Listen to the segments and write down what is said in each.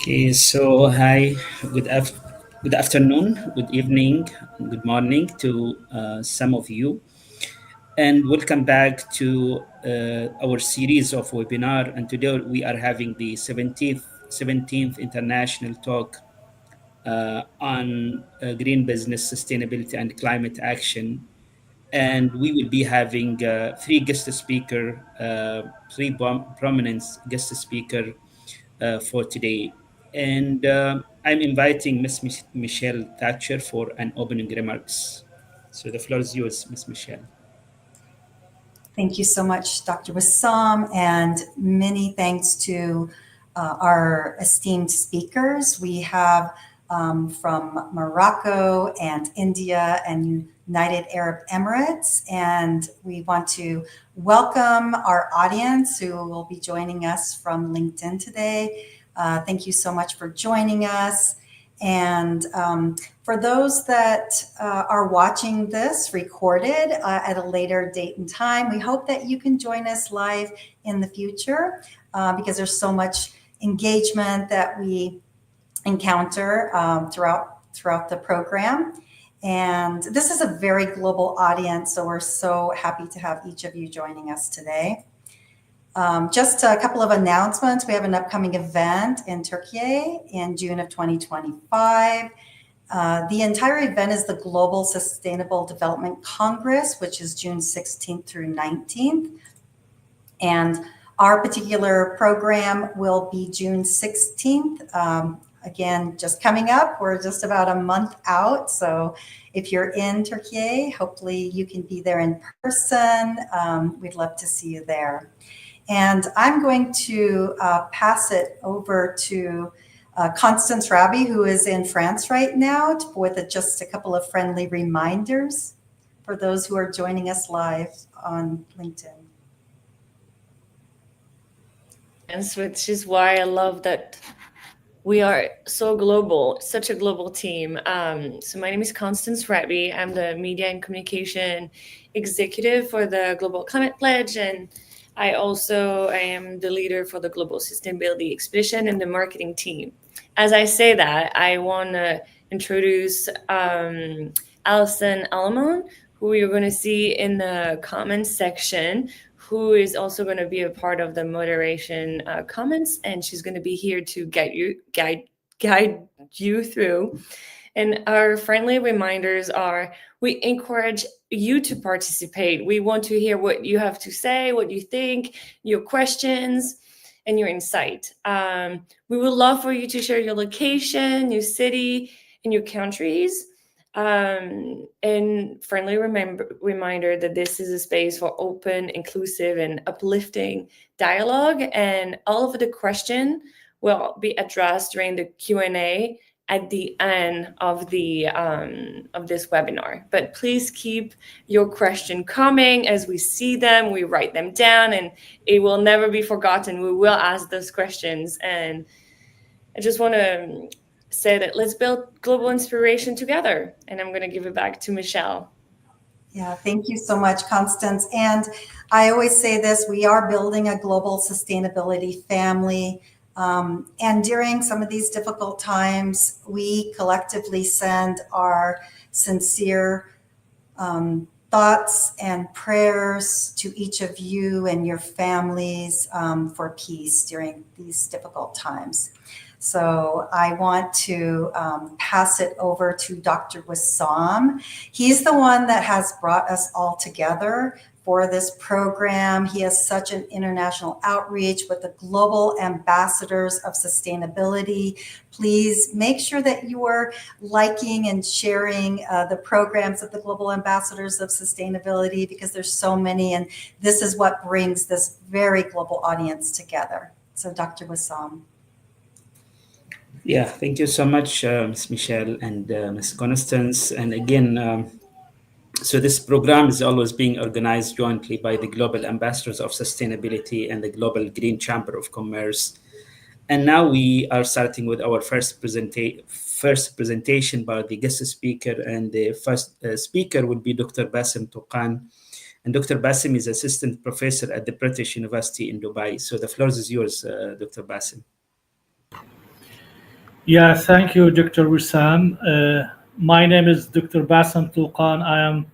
Okay, so hi, good afternoon, good evening, good morning to some of you, and welcome back to our series of webinar. And today we are having the 17th International Talk on green business, sustainability, and climate action. And we will be having three prominent guest speaker for today. And I'm inviting Michelle Thatcher for an opening remarks. So the floor is yours, Miss Michelle. Thank you so much, Dr. Wassam, and many thanks to our esteemed speakers. We have from Morocco and India and United Arab Emirates, and we want to welcome our audience who will be joining us from LinkedIn today. Thank you so much for joining us. And for those that are watching this recorded at a later date and time, we hope that you can join us live in the future because there's so much engagement that we encounter throughout the program. And this is a very global audience, so we're so happy to have each of you joining us today. Just a couple of announcements. We have an upcoming event in Turkey in June of 2025. The entire event is the Global Sustainable Development Congress, which is June 16th through 19th. And our particular program will be June 16th. Again, just coming up, we're just about a month out. So if you're in Turkey, hopefully you can be there in person. We'd love to see you there. And I'm going to pass it over to Constance Raby, who is in France right now, with just a couple of friendly reminders for those who are joining us live on LinkedIn. And which is why I love that we are so global, such a global team. So my name is Constance Raby. I'm the Media and Communication Executive for the Global Climate Pledge, and I am the leader for the Global Sustainability Expedition and the marketing team. As I say that, I want to introduce Alison Alamon, who you're going to see in the comments section, who is also going to be a part of the moderation comments, and she's going to be here to guide you through. And our friendly reminders are: we encourage you to participate. We want to hear what you have to say, what you think, your questions, and your insight. We would love for you to share your location, your city, and your countries. And friendly reminder that this is a space for open, inclusive, and uplifting dialogue. And all of the questions will be addressed during the Q&A at the end of this webinar. But please keep your question coming. As we see them, we write them down, and it will never be forgotten. We will ask those questions. And I just want to say that let's build global inspiration together. And I'm going to give it back to Michelle. Yeah, thank you so much, Constance. And I always say this: we are building a global sustainability family. And during some of these difficult times, we collectively send our sincere thoughts and prayers to each of you and your families for peace during these difficult times. So I want to pass it over to Dr. Wassam. He's the one that has brought us all together for this program. He has such an international outreach with the Global Ambassadors of Sustainability. Please make sure that you are liking and sharing the programs of the Global Ambassadors of Sustainability, because there's so many, and this is what brings this very global audience together. So Dr. Wassam. Yeah, thank you so much, Ms. Michelle and Ms. Constance. And again, so this program is always being organized jointly by the Global Ambassadors of Sustainability and the Global Green Chamber of Commerce. And now we are starting with our first presentation by the guest speaker. And the first speaker will be Dr. Bassem Touqan. And Dr. Bassem is assistant professor at the British University in Dubai. So the floor is yours, Dr. Bassem. Yeah, thank you, Dr. Wissam. My name is Dr. Bassam Touqan. I am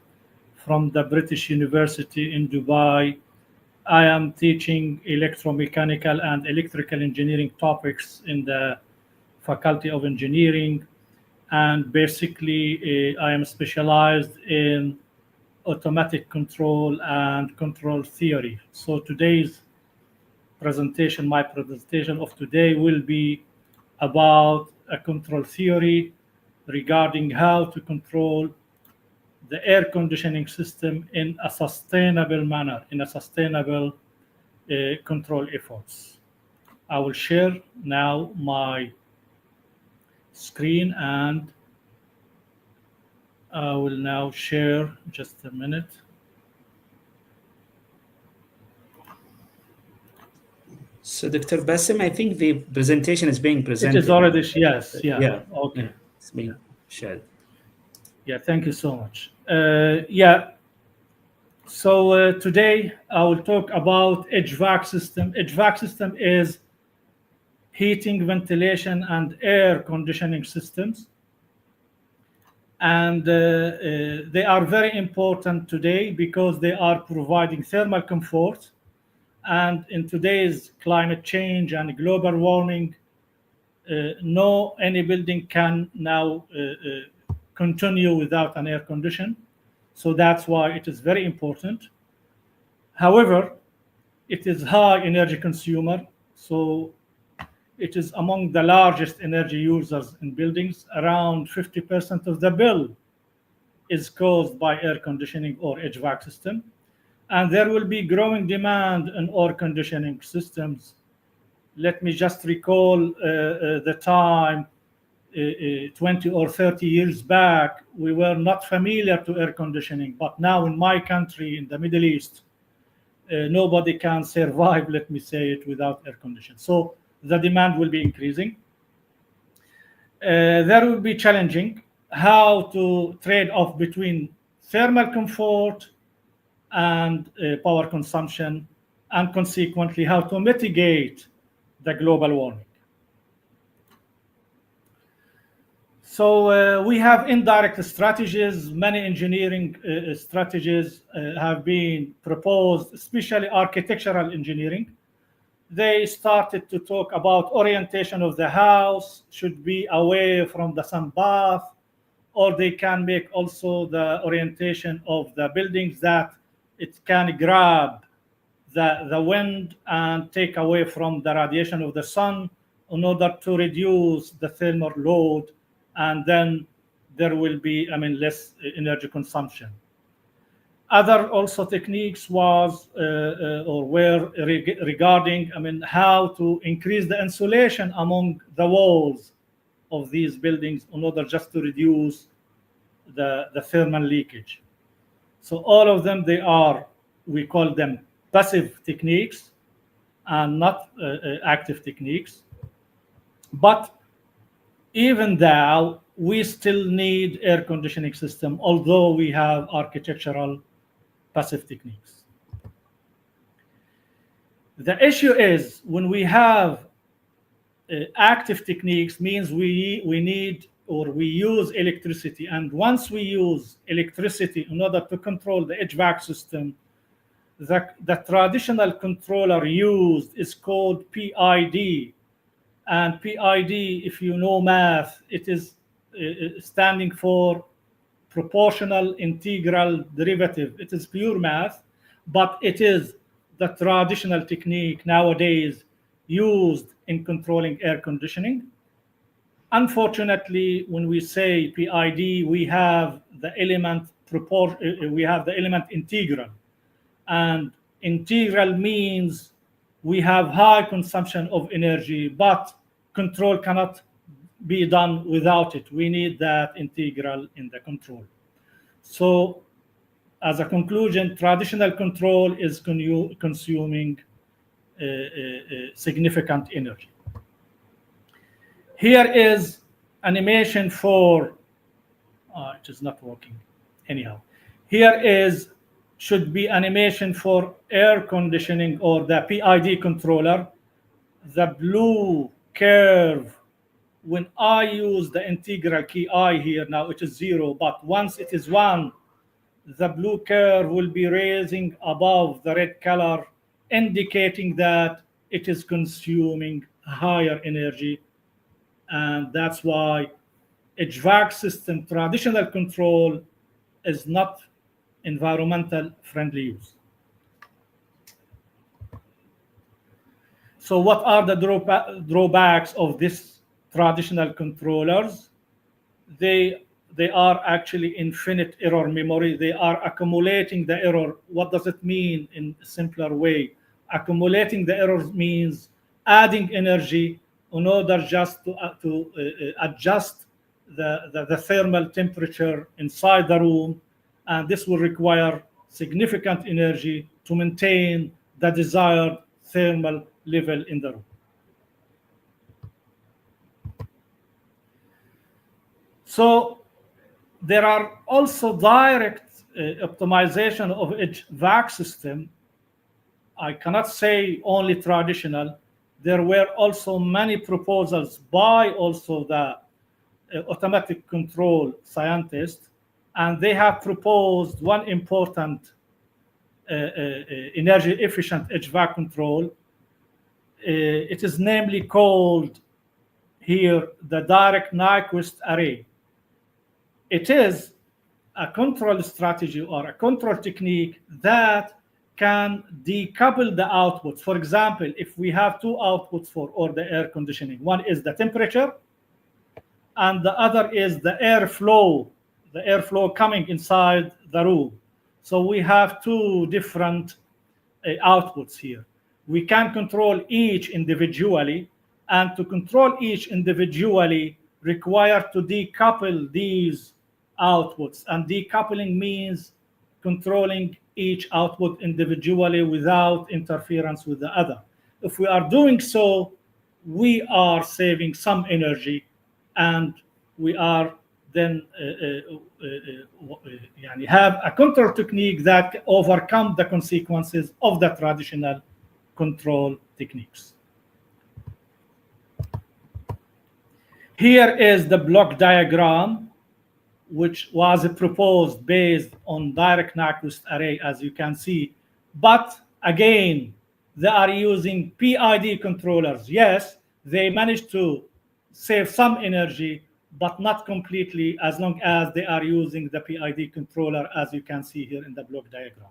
from the British University in Dubai. I am teaching electromechanical and electrical engineering topics in the Faculty of Engineering. And basically, I am specialized in automatic control and control theory. So my presentation of today will be about a control theory regarding how to control the air conditioning system in a sustainable manner, in a sustainable control efforts. I will share now my screen, and I will now share, just a minute. So, Dr. Bassem, I think the presentation is being It presented. is already, yes, yeah. Yeah. Okay. Yeah, it's being shared. Yeah, thank you so much. Yeah, so today I will talk about HVAC system. HVAC system is heating, ventilation, and air conditioning systems. And they are very important today because they are providing thermal comfort. And in today's climate change and global warming, no any building can now continue without an air condition. So that's why it is very important. However, it is high energy consumer, so it is among the largest energy users in buildings. Around 50% of the bill is caused by air conditioning or HVAC system. And there will be growing demand in air conditioning systems. Let me just recall the time 20 or 30 years back, we were not familiar to air conditioning. But now in my country, in the Middle East, nobody can survive, let me say it, without air conditioning. So the demand will be increasing. There will be challenging how to trade off between thermal comfort and power consumption, and consequently how to mitigate the global warming. So we have indirect strategies. Many engineering strategies have been proposed, especially architectural engineering. They started to talk about orientation of the house should be away from the sun bath, or they can make also the orientation of the buildings that it can grab the wind and take away from the radiation of the sun in order to reduce the thermal load, and then there will be, less energy consumption. Other also techniques was or were regarding, how to increase the insulation among the walls of these buildings in order just to reduce the thermal leakage. So all of them, we call them passive techniques and not active techniques. But even though we still need air conditioning system, although we have architectural passive techniques. The issue is when we have active techniques means we need or we use electricity. And once we use electricity in order to control the HVAC system, the traditional controller used is called PID. And PID, if you know math, it is standing for proportional integral derivative. It is pure math, but it is the traditional technique nowadays used in controlling air conditioning. Unfortunately, when we say PID, we have the element integral, and integral means we have high consumption of energy, but control cannot be done without it. We need that integral in the control. So as a conclusion, traditional control is consuming significant energy. Here is animation for, it is not working anyhow. Here should be animation for air conditioning or the PID controller. The blue curve when I use the integral key I here, now it is 0, but once it is 1, the blue curve will be raising above the red color, indicating that it is consuming higher energy. And that's why HVAC system traditional control is not environmental friendly use. So what are the drawbacks of this traditional controllers? They are actually infinite error memory. They are accumulating the error. What does it mean in a simpler way? Accumulating the errors means adding energy in order just to adjust the thermal temperature inside the room, and this will require significant energy to maintain the desired thermal level in the room. So there are also direct optimization of HVAC system. I cannot say only traditional. There were also many proposals by also the automatic control scientists, and they have proposed one important energy efficient HVAC control. It is namely called here the direct Nyquist array. It is a control strategy or a control technique that can decouple the outputs. For example, if we have two outputs for all the air conditioning, one is the temperature and the other is the airflow coming inside the room. So we have two different outputs here. We can control each individually, and to control each individually require to decouple these outputs, and decoupling means controlling each output individually without interference with the other. If we are doing so, we are saving some energy, and we are then have a control technique that overcome the consequences of the traditional control techniques. Here is the block diagram, which was proposed based on direct Nyquist array, as you can see. But again, they are using PID controllers. Yes, they managed to save some energy, but not completely, as long as they are using the PID controller, as you can see here in the block diagram.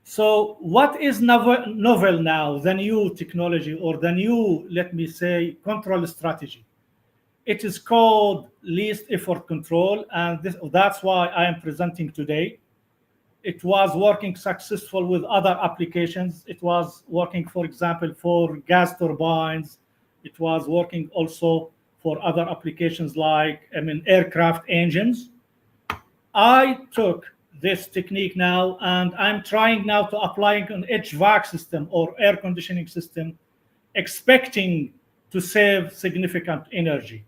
So what is novel now, the new technology or the new, let me say, control strategy? It is called least effort control, and that's why I am presenting today. It was working successful with other applications. It was working, for example, for gas turbines. It was working also for other applications like aircraft engines. I took this technique now, and I'm trying now to apply it on HVAC system or air conditioning system, expecting to save significant energy.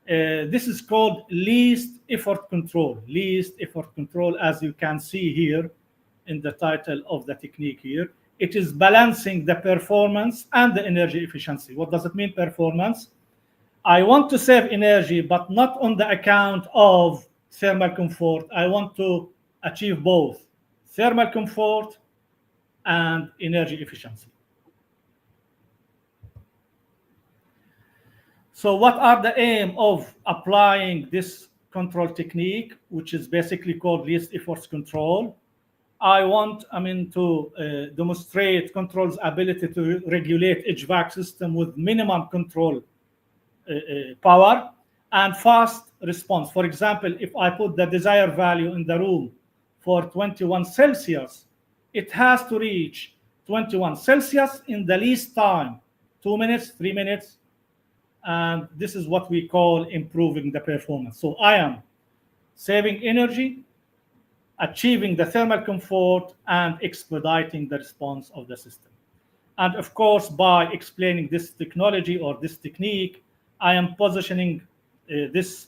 This is called least effort control. Least effort control, as you can see here in the title of the technique here. It is balancing the performance and the energy efficiency. What does it mean, performance? I want to save energy, but not on the account of thermal comfort. I want to achieve both thermal comfort and energy efficiency. So what are the aim of applying this control technique, which is basically called least efforts control? I want, to demonstrate control's ability to regulate HVAC system with minimum control power and fast response. For example, if I put the desired value in the room for 21 Celsius, it has to reach 21 Celsius in the least time, 2 minutes, 3 minutes, and this is what we call improving the performance. So I am saving energy, achieving the thermal comfort, and expediting the response of the system. And of course, by explaining this technology or this technique, I am positioning this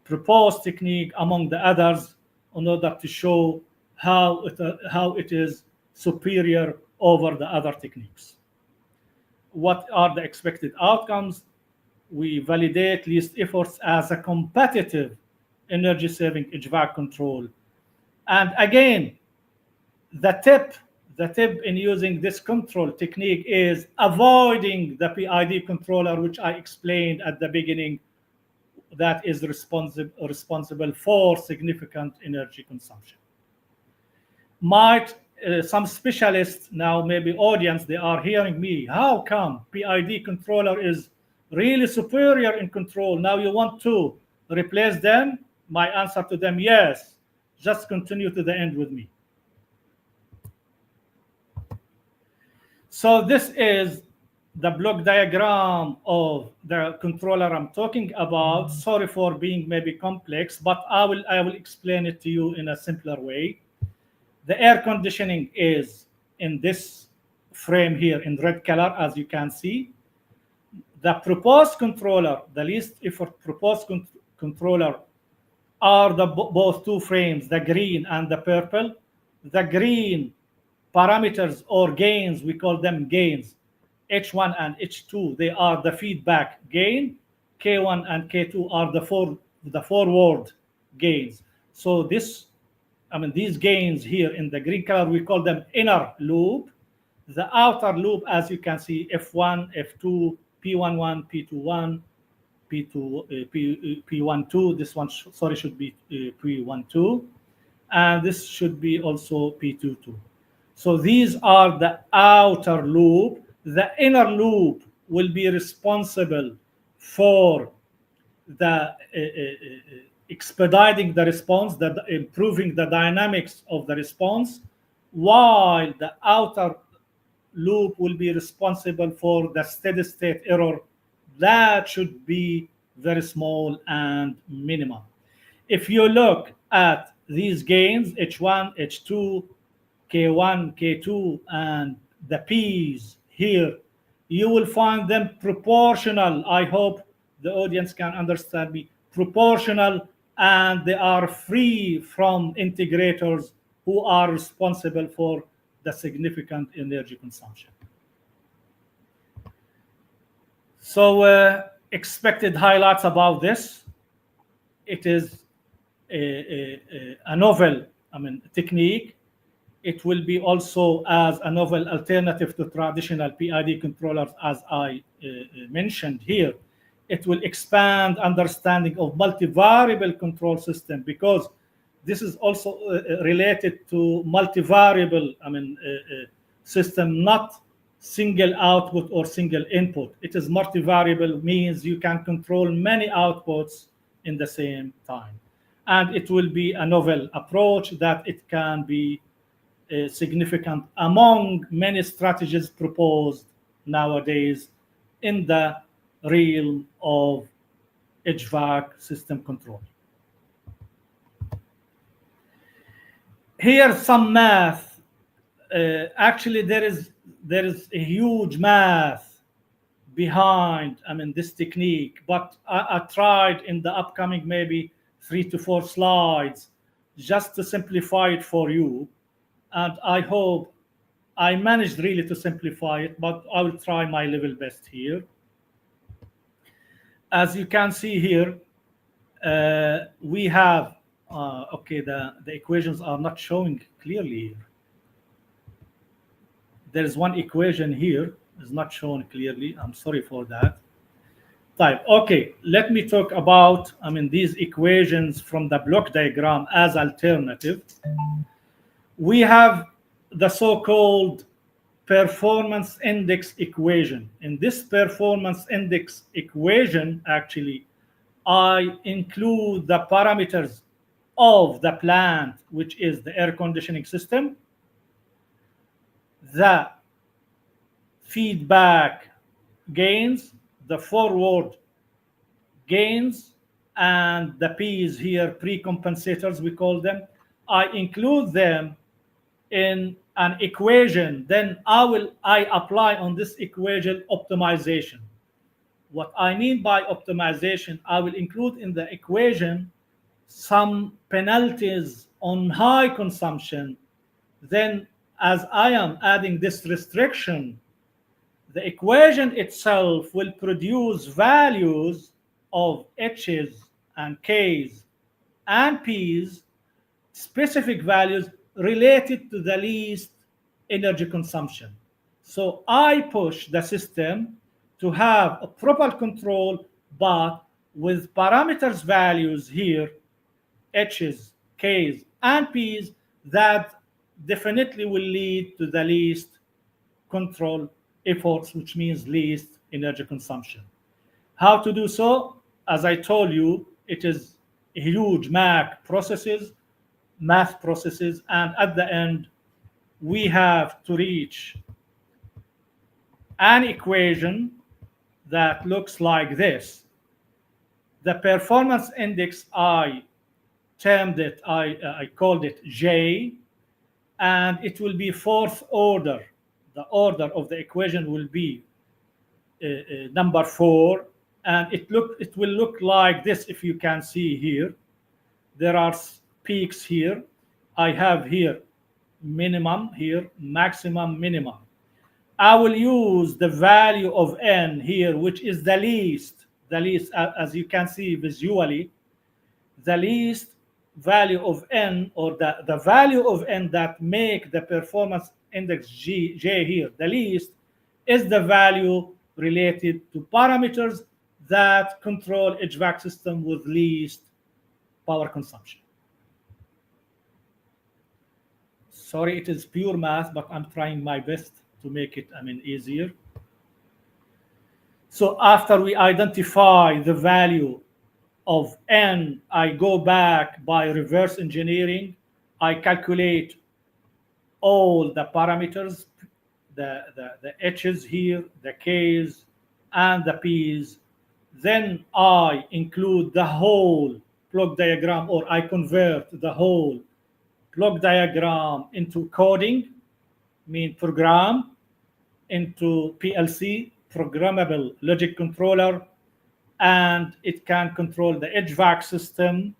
proposed technique among the others in order to show how it is superior over the other techniques. What are the expected outcomes? We validate least efforts as a competitive energy-saving HVAC control. And again, the tip in using this control technique is avoiding the PID controller, which I explained at the beginning, that is responsible for significant energy consumption. Might some specialists now, maybe audience, they are hearing me, how come PID controller is really superior in control? Now you want to replace them? My answer to them, yes. Just continue to the end with me. So this is the block diagram of the controller I'm talking about. Sorry for being maybe complex, but I will explain it to you in a simpler way. The air conditioning is in this frame here in red color, as you can see. The proposed controller, the least effort proposed controller, are the both two frames, the green and the purple. The green parameters or gains, we call them gains, H1 and H2, they are the feedback gain. K1 and K2 are the forward gains. So these gains here in the green color, we call them inner loop. The outer loop, as you can see, F1, F2, P11, P21, P12. This one, sorry, should be P12, and this should be also P22. So these are the outer loop. The inner loop will be responsible for the expediting the response, improving the dynamics of the response, while the outer loop will be responsible for the steady state error that should be very small and minimal. If you look at these gains, H1, H2, K1, K2, and the P's here, you will find them proportional. I hope the audience can understand me. Proportional, and they are free from integrators who are responsible for the significant energy consumption. So expected highlights about this. It is a novel technique. It will be also as a novel alternative to traditional PID controllers, as I mentioned here. It will expand understanding of multivariable control system, because this is also related to multivariable system, not single output or single input. It is multivariable, means you can control many outputs in the same time. And it will be a novel approach that it can be significant among many strategies proposed nowadays in the realm of HVAC system control. Here's some math. Actually, there is a huge math behind this technique, but I tried in the upcoming maybe 3 to 4 slides just to simplify it for you. And I hope I managed really to simplify it, but I will try my level best here. As you can see here, we have, okay, the equations are not showing clearly here. There is one equation here, is not shown clearly. I'm sorry for that. Type. Okay, let me talk about these equations from the block diagram as alternative. We have the so-called performance index equation. In this performance index equation, actually, I include the parameters of the plant, which is the air conditioning system, the feedback gains, the forward gains, and the P's here, pre-compensators, we call them. I include them in an equation. Then I apply on this equation optimization. What I mean by optimization, I will include in the equation some penalties on high consumption. Then as I am adding this restriction, the equation itself will produce values of H's and K's and P's, specific values related to the least energy consumption. So I push the system to have a proper control, but with parameters values here, H's, K's, and P's, that definitely will lead to the least control efforts, which means least energy consumption. How to do so? As I told you, it is huge math processes, and at the end, we have to reach an equation that looks like this. The performance index, I called it J, and it will be fourth order. The order of the equation will be number 4, and it will look like this. If you can see here, there are peaks here. I have here minimum, here maximum, minimum. I will use the value of n here, which is the least, as you can see visually, the least value of n, or the value of n that make the performance index J here the least, is the value related to parameters that control HVAC system with least power consumption. Sorry, it is pure math, but I'm trying my best to make it, easier. So after we identify the value of n, I go back by reverse engineering. I calculate all the parameters, the H's here, the K's, and the P's. Then I include the whole block diagram, or I convert the whole block diagram into coding, program, into PLC, programmable logic controller, and it can control the HVAC system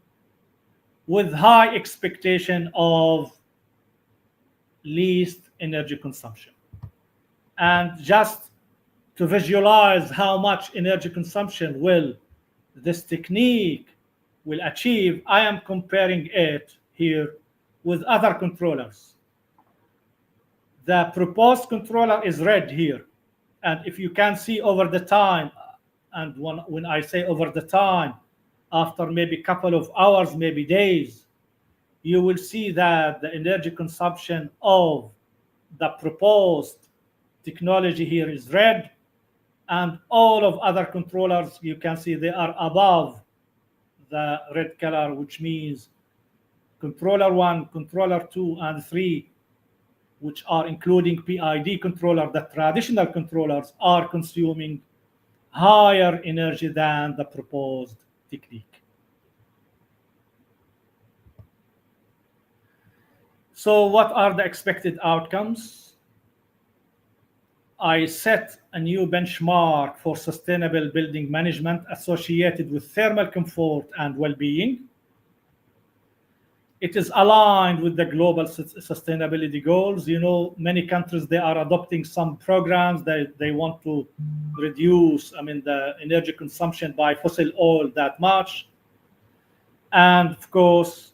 with high expectation of least energy consumption. And just to visualize how much energy consumption will this technique will achieve, I am comparing it here with other controllers. The proposed controller is red here. And if you can see over the time, and when I say over the time, after maybe a couple of hours, maybe days, you will see that the energy consumption of the proposed technology here is red, and all of other controllers, you can see they are above the red color, which means controller 1, controller 2, and 3, which are including PID controller, the traditional controllers, are consuming higher energy than the proposed technique. So what are the expected outcomes? I set a new benchmark for sustainable building management associated with thermal comfort and well-being. It is aligned with the global sustainability goals. You know, many countries, they are adopting some programs. They want to reduce, the energy consumption by fossil oil that much. And of course,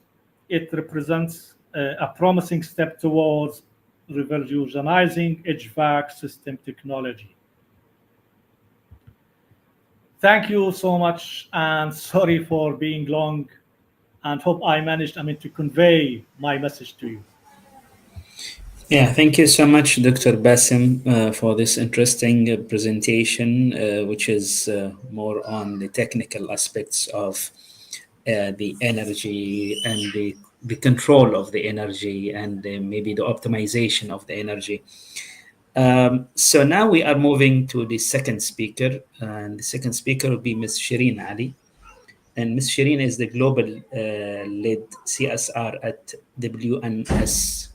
it represents a promising step towards revolutionizing HVAC system technology. Thank you so much, and sorry for being long, and hope I managed, to convey my message to you. Yeah, thank you so much, Dr. Bassem, for this interesting presentation, which is more on the technical aspects of the energy and the control of the energy, and maybe the optimization of the energy. So now we are moving to the second speaker, and the second speaker will be Ms. Shireen Ali. And Ms. Shireen is the global lead CSR at WNS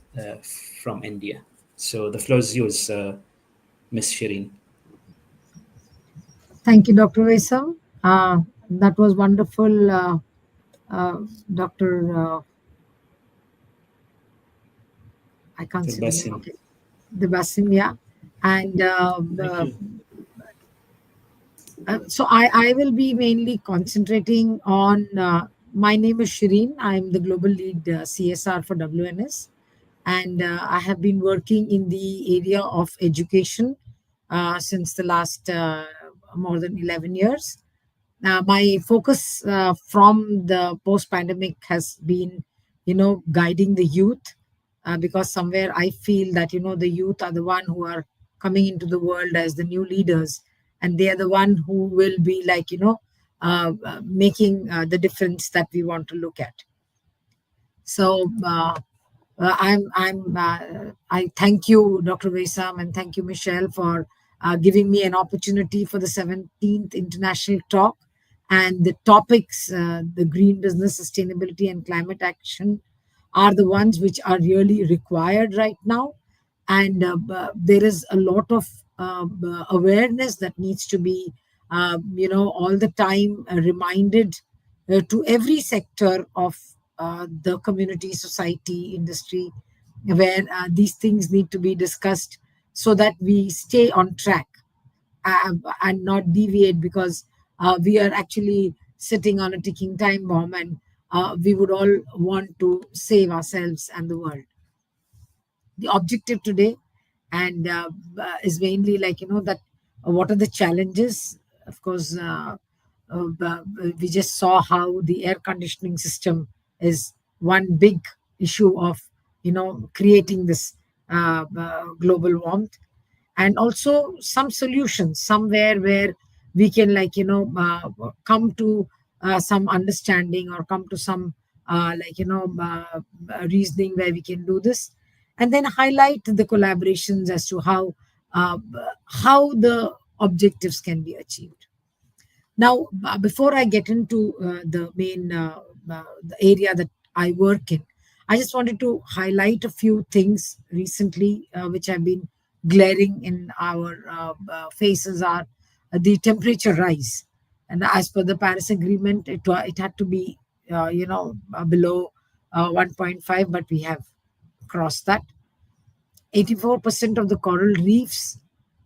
from India. So the floor is yours, Ms. Shireen. Thank you, Dr. Vaisam. That was wonderful, Dr. I can't The see the name. Basim. Okay, the Basim, yeah. And Thank you. so I will be mainly concentrating on. My name is Shireen. I'm the global lead CSR for WNS, and I have been working in the area of education since the last more than 11 years. My focus from the post-pandemic has been, guiding the youth, because somewhere I feel that the youth are the one who are coming into the world as the new leaders, and they are the one who will be like making the difference that we want to look at. So I thank you, Dr. Vaisam, and thank you, Michelle, for giving me an opportunity for the 17th International Talk. And the topics, the green business, sustainability, and climate action, are the ones which are really required right now. And there is a lot of awareness that needs to be, all the time reminded to every sector of the community, society, industry, where these things need to be discussed so that we stay on track and not deviate, because we are actually sitting on a ticking time bomb, and we would all want to save ourselves and the world. The objective today and is mainly like that what are the challenges. Of course, we just saw how the air conditioning system is one big issue of creating this global warmth, and also some solutions somewhere where we can come to some understanding, or come to some reasoning where we can do this, and then highlight the collaborations as to uh, how the objectives can be achieved. Now, before I get into the main the area that I work in, I just wanted to highlight a few things recently which have been glaring in our faces, are the temperature rise. And as per the Paris Agreement, it had to be below 1.5, but we have crossed that. 84% of the coral reefs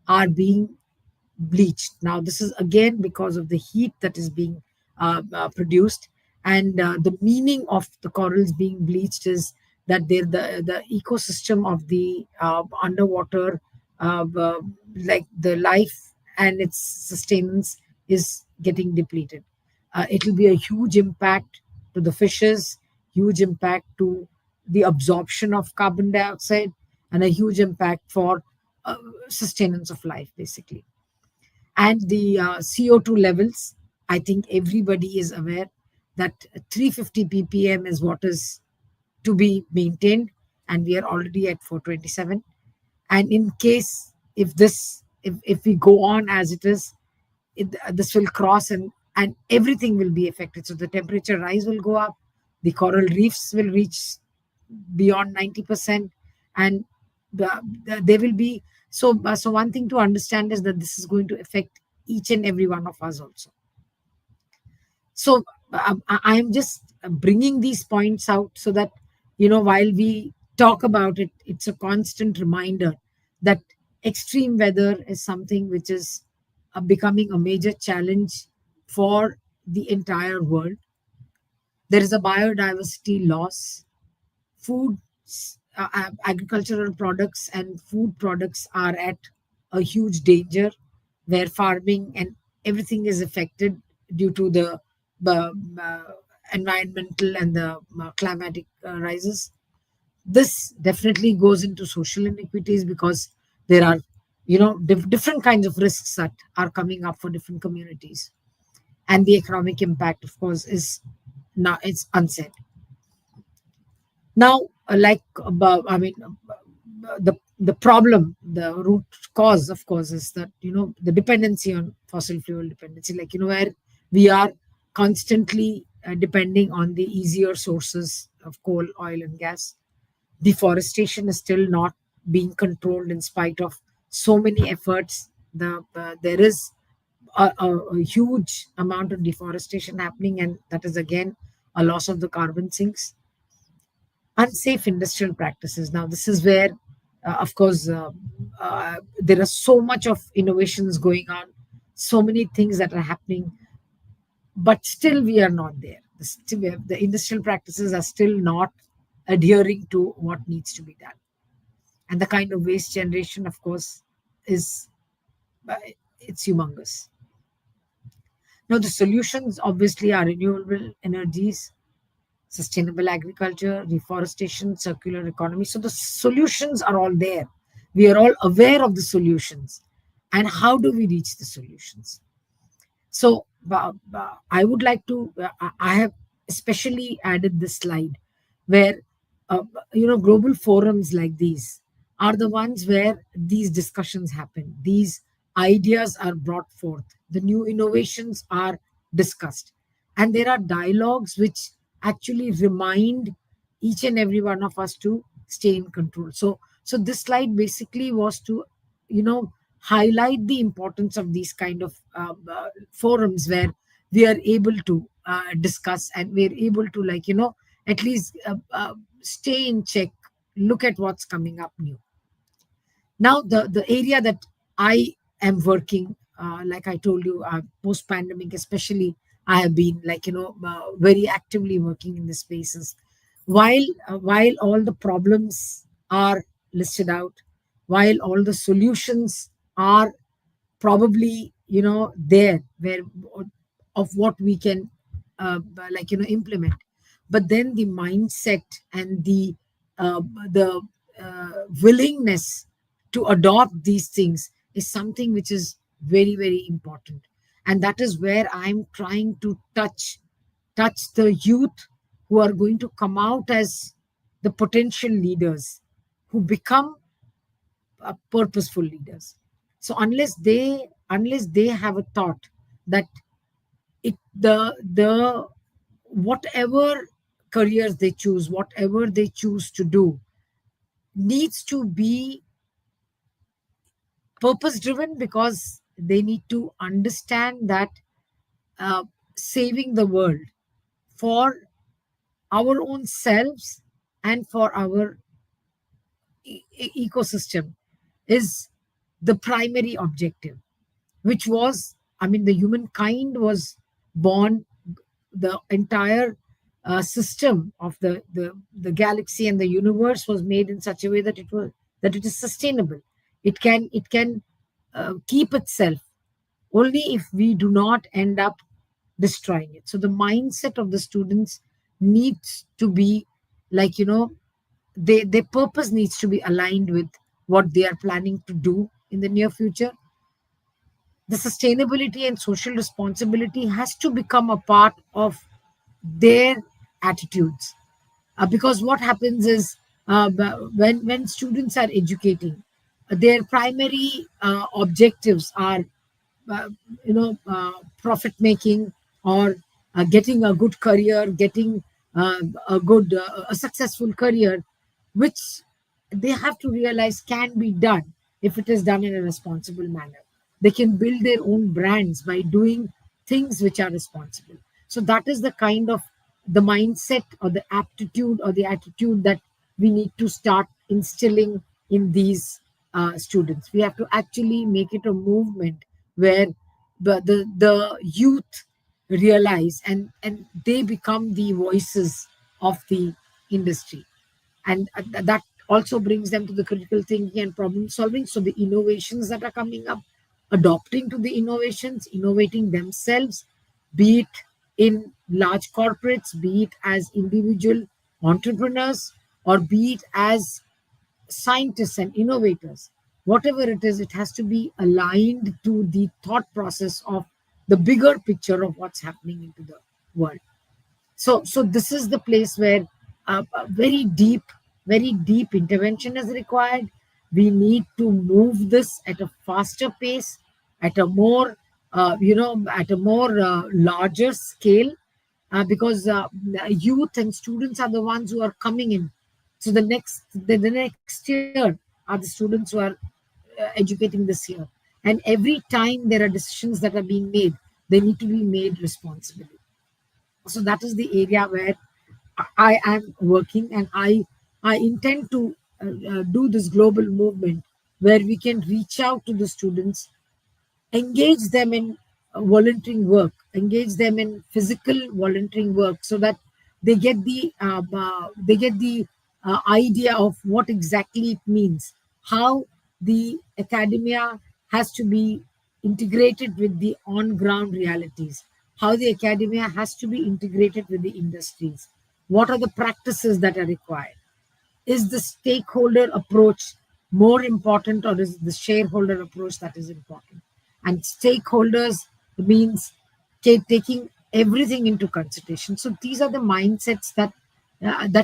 are being bleached. Now, this is again because of the heat that is being produced, and the meaning of the corals being bleached is that the ecosystem of the underwater, like the life and its sustenance, is getting depleted. It will be a huge impact to the fishes, huge impact to the absorption of carbon dioxide, and a huge impact for sustenance of life, basically. And the CO2 levels, I think everybody is aware that 350 ppm is what is to be maintained, and we are already at 427. And in case if we go on as it is, this will cross, and everything will be affected. So the temperature rise will go up, the coral reefs will reach beyond 90%, and there will be so one thing to understand is that this is going to affect each and every one of us also. So I am just bringing these points out so that while we talk about it, it's a constant reminder that extreme weather is something which is becoming a major challenge for the entire world. There is a biodiversity loss. Food, agricultural products and food products are at a huge danger, where farming and everything is affected due to the uh, environmental and the climatic rises. This definitely goes into social inequities, because there are different kinds of risks that are coming up for different communities, and the economic impact, of course, is now it's unsaid. Now, the problem, the root cause, of course, is that the dependency on fossil fuel dependency, where we are constantly depending on the easier sources of coal, oil, and gas. Deforestation is still not being controlled in spite of so many efforts. There is a huge amount of deforestation happening, and that is again a loss of the carbon sinks. unsafe industrial practices. Now, this is where, of course, there are so much of innovations going on, so many things that are happening, but still we are not there. The industrial practices are still not adhering to what needs to be done. And the kind of waste generation, of course, is it's humongous. Now, the solutions obviously are renewable energies, sustainable agriculture, reforestation, circular economy. So the solutions are all there. We are all aware of the solutions. And how do we reach the solutions? So I would like to, I have especially added this slide where, global forums like these are the ones where these discussions happen. These ideas are brought forth. The new innovations are discussed. And there are dialogues which actually remind each and every one of us to stay in control. So this slide basically was to, highlight the importance of these kind of forums where we are able to discuss, and we're able to, at least stay in check, look at what's coming up new. Now, the area that I am working, like I told you, post pandemic especially, I have been very actively working in the spaces. While all the problems are listed out, while all the solutions are probably there, where of what we can implement, but then the mindset and the willingness to adopt these things is something which is very, very important. And that is where I'm trying to touch the youth who are going to come out as the potential leaders, who become purposeful leaders. So unless they have a thought that the whatever careers they choose, whatever they choose to do, needs to be purpose driven, because they need to understand that saving the world for our own selves and for our ecosystem is the primary objective, which was, the humankind was born, the entire system of the galaxy and the universe was made in such a way that it is sustainable. It can keep itself, only if we do not end up destroying it. So the mindset of the students needs to be their purpose needs to be aligned with what they are planning to do in the near future. The sustainability and social responsibility has to become a part of their attitudes, because what happens is, when students are educating, their primary objectives are profit making, or getting a good career, getting a successful career, which they have to realize can be done if it is done in a responsible manner. They can build their own brands by doing things which are responsible. So that is the kind of the mindset or the aptitude or the attitude that we need to start instilling in these students. We have to actually make it a movement where the youth realize, and they become the voices of the industry. And that also brings them to the critical thinking and problem solving. So the innovations that are coming up, adopting to the innovations, innovating themselves, be it in large corporates, be it as individual entrepreneurs, or be it as scientists and innovators. Whatever it is, it has to be aligned to the thought process of the bigger picture of what's happening into the world. So this is the place where a very deep intervention is required. We need to move this at a faster pace, at a more larger scale, because youth and students are the ones who are coming in. So the next year are the students who are educating this year, and every time there are decisions that are being made, they need to be made responsibly. So that is the area where I am working, and I intend to do this global movement where we can reach out to the students, engage them in volunteering work, engage them in physical volunteering work, so that they get the idea of what exactly it means, how the academia has to be integrated with the on ground realities, how the academia has to be integrated with the industries, what are the practices that are required. Is the stakeholder approach more important, or is the shareholder approach that is important? And stakeholders means taking everything into consideration. So these are the mindsets that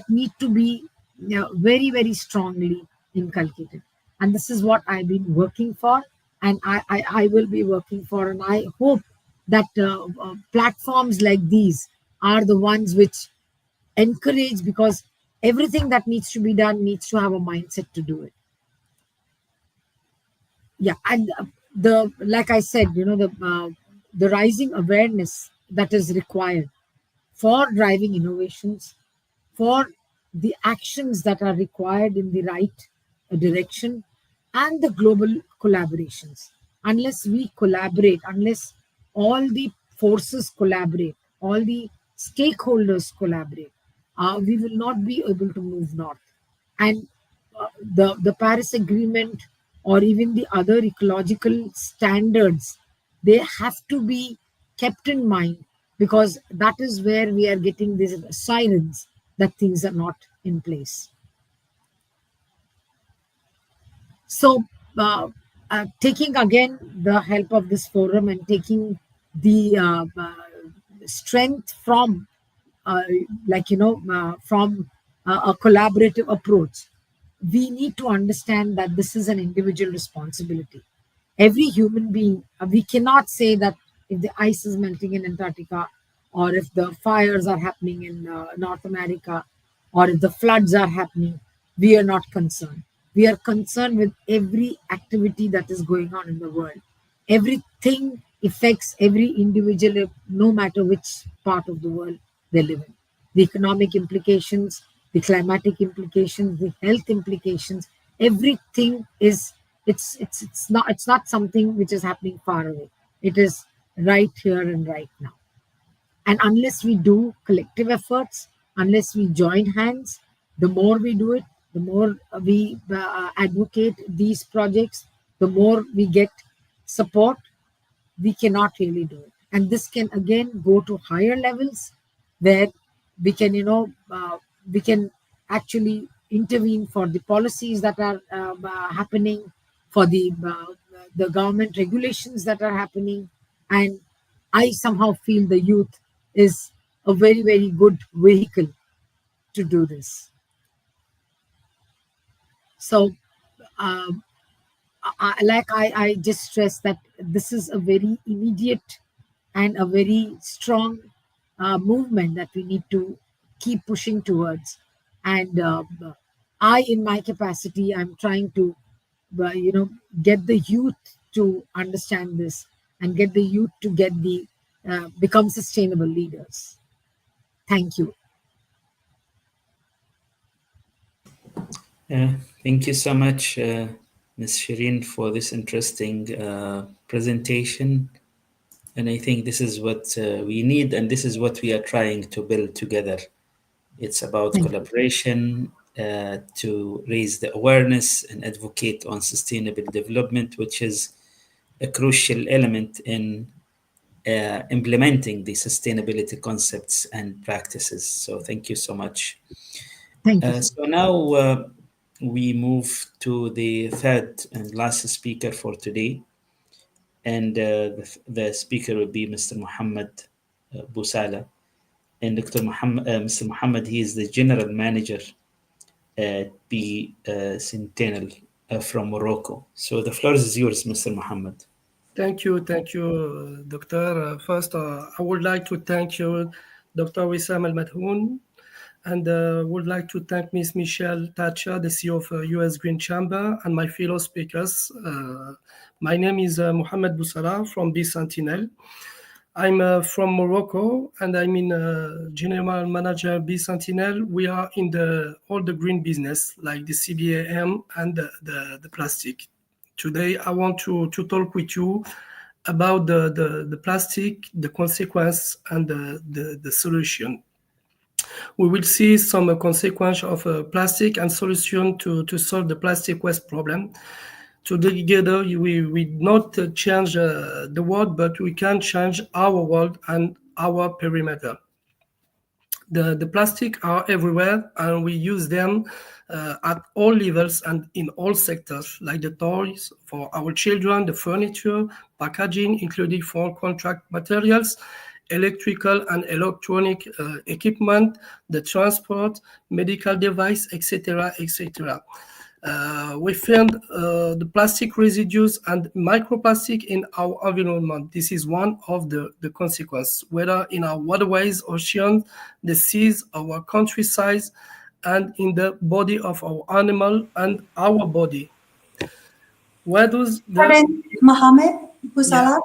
need to be very, very strongly inculcated. And this is what I've been working for, and I will be working for. And I hope that platforms like these are the ones which encourage, because everything that needs to be done needs to have a mindset to do it. Yeah. And the like I said, the rising awareness that is required for driving innovations, for the actions that are required in the right direction, and the global collaborations. Unless we collaborate, unless all the forces collaborate, all the stakeholders collaborate, we will not be able to move north. And the Paris Agreement, or even the other ecological standards, they have to be kept in mind, because that is where we are getting these sirens that things are not in place. So, taking again the help of this forum and taking the strength from, from a collaborative approach, we need to understand that this is an individual responsibility. Every human being, we cannot say that if the ice is melting in Antarctica, or if the fires are happening in North America, or if the floods are happening, we are not concerned. We are concerned with every activity that is going on in the world. Everything affects every individual, no matter which part of the world they live in. The economic implications, the climatic implications, the health implications, everything is, it's not something which is happening far away. It is right here and right now. And unless we do collective efforts, unless we join hands, the more we do it, the more we advocate these projects, the more we get support, we cannot really do it. And this can again go to higher levels, where we can, we can actually intervene for the policies that are happening, for the government regulations that are happening. And I somehow feel the youth is a very, very good vehicle to do this. So, I just stress that this is a very immediate and a very strong movement that we need to keep pushing towards. And I, in my capacity, I'm trying to, get the youth to understand this, and get the youth to become sustainable leaders. Thank you. Thank you so much, Ms. Shireen, for this interesting presentation. And I think this is what we need, and this is what we are trying to build together. It's about collaboration to raise the awareness and advocate on sustainable development, which is a crucial element in implementing the sustainability concepts and practices. So thank you so much. Thank you. So now we move to the third and last speaker for today. And the speaker will be Mr. Mohammed Bousala. And Dr. Mohammed, Mr. Mohammed, he is the general manager at Centennial from Morocco. So the floor is yours, Mr. Mohammed. Thank you, Doctor. First, I would like to thank you, Dr. Wissam Al-Madhoun, and would like to thank Ms. Michelle Thatcher, the CEO of US Green Chamber, and my fellow speakers. My name is Mohammed Bousala from Sentinel. I'm from Morocco, and I'm in General Manager B Sentinel. We are in all the green business, like the CBAM and the plastic. Today, I want to talk with you about the plastic, the consequence, and the solution. We will see some consequence of plastic and solution to solve the plastic waste problem. Together, we not change the world, but we can change our world and our perimeter. The plastic are everywhere, and we use them at all levels and in all sectors, like the toys for our children, the furniture, packaging, including for contract materials, electrical and electronic equipment, the transport, medical device, etc., etc. We found the plastic residues and microplastic in our environment. This is one of the consequences, whether in our waterways, oceans, the seas, our countryside, and in the body of our animal and our body. Where does Pardon, Mohammed Buzala?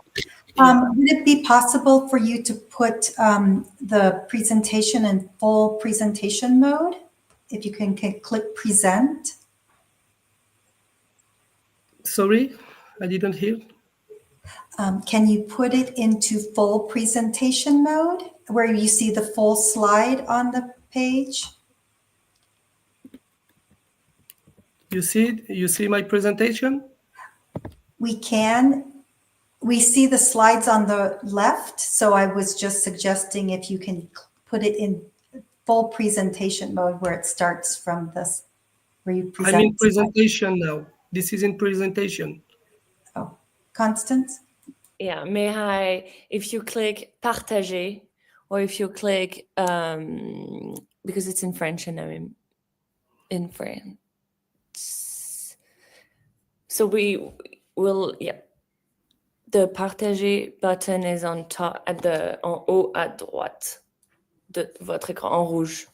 Would it be possible for you to put the presentation in full presentation mode? If you can click present. Sorry, I didn't hear. Can you put it into full presentation mode where you see the full slide on the page? You see my presentation? We can. We see the slides on the left, so I was just suggesting if you can put it in full presentation mode where it starts from this, where you present. I'm in presentation now. This is in presentation. Oh, Constance? Yeah, if you click partager, or if you click, because it's in French and I'm in France. So we will, the partager button is on top, en haut à droite de votre écran, en rouge.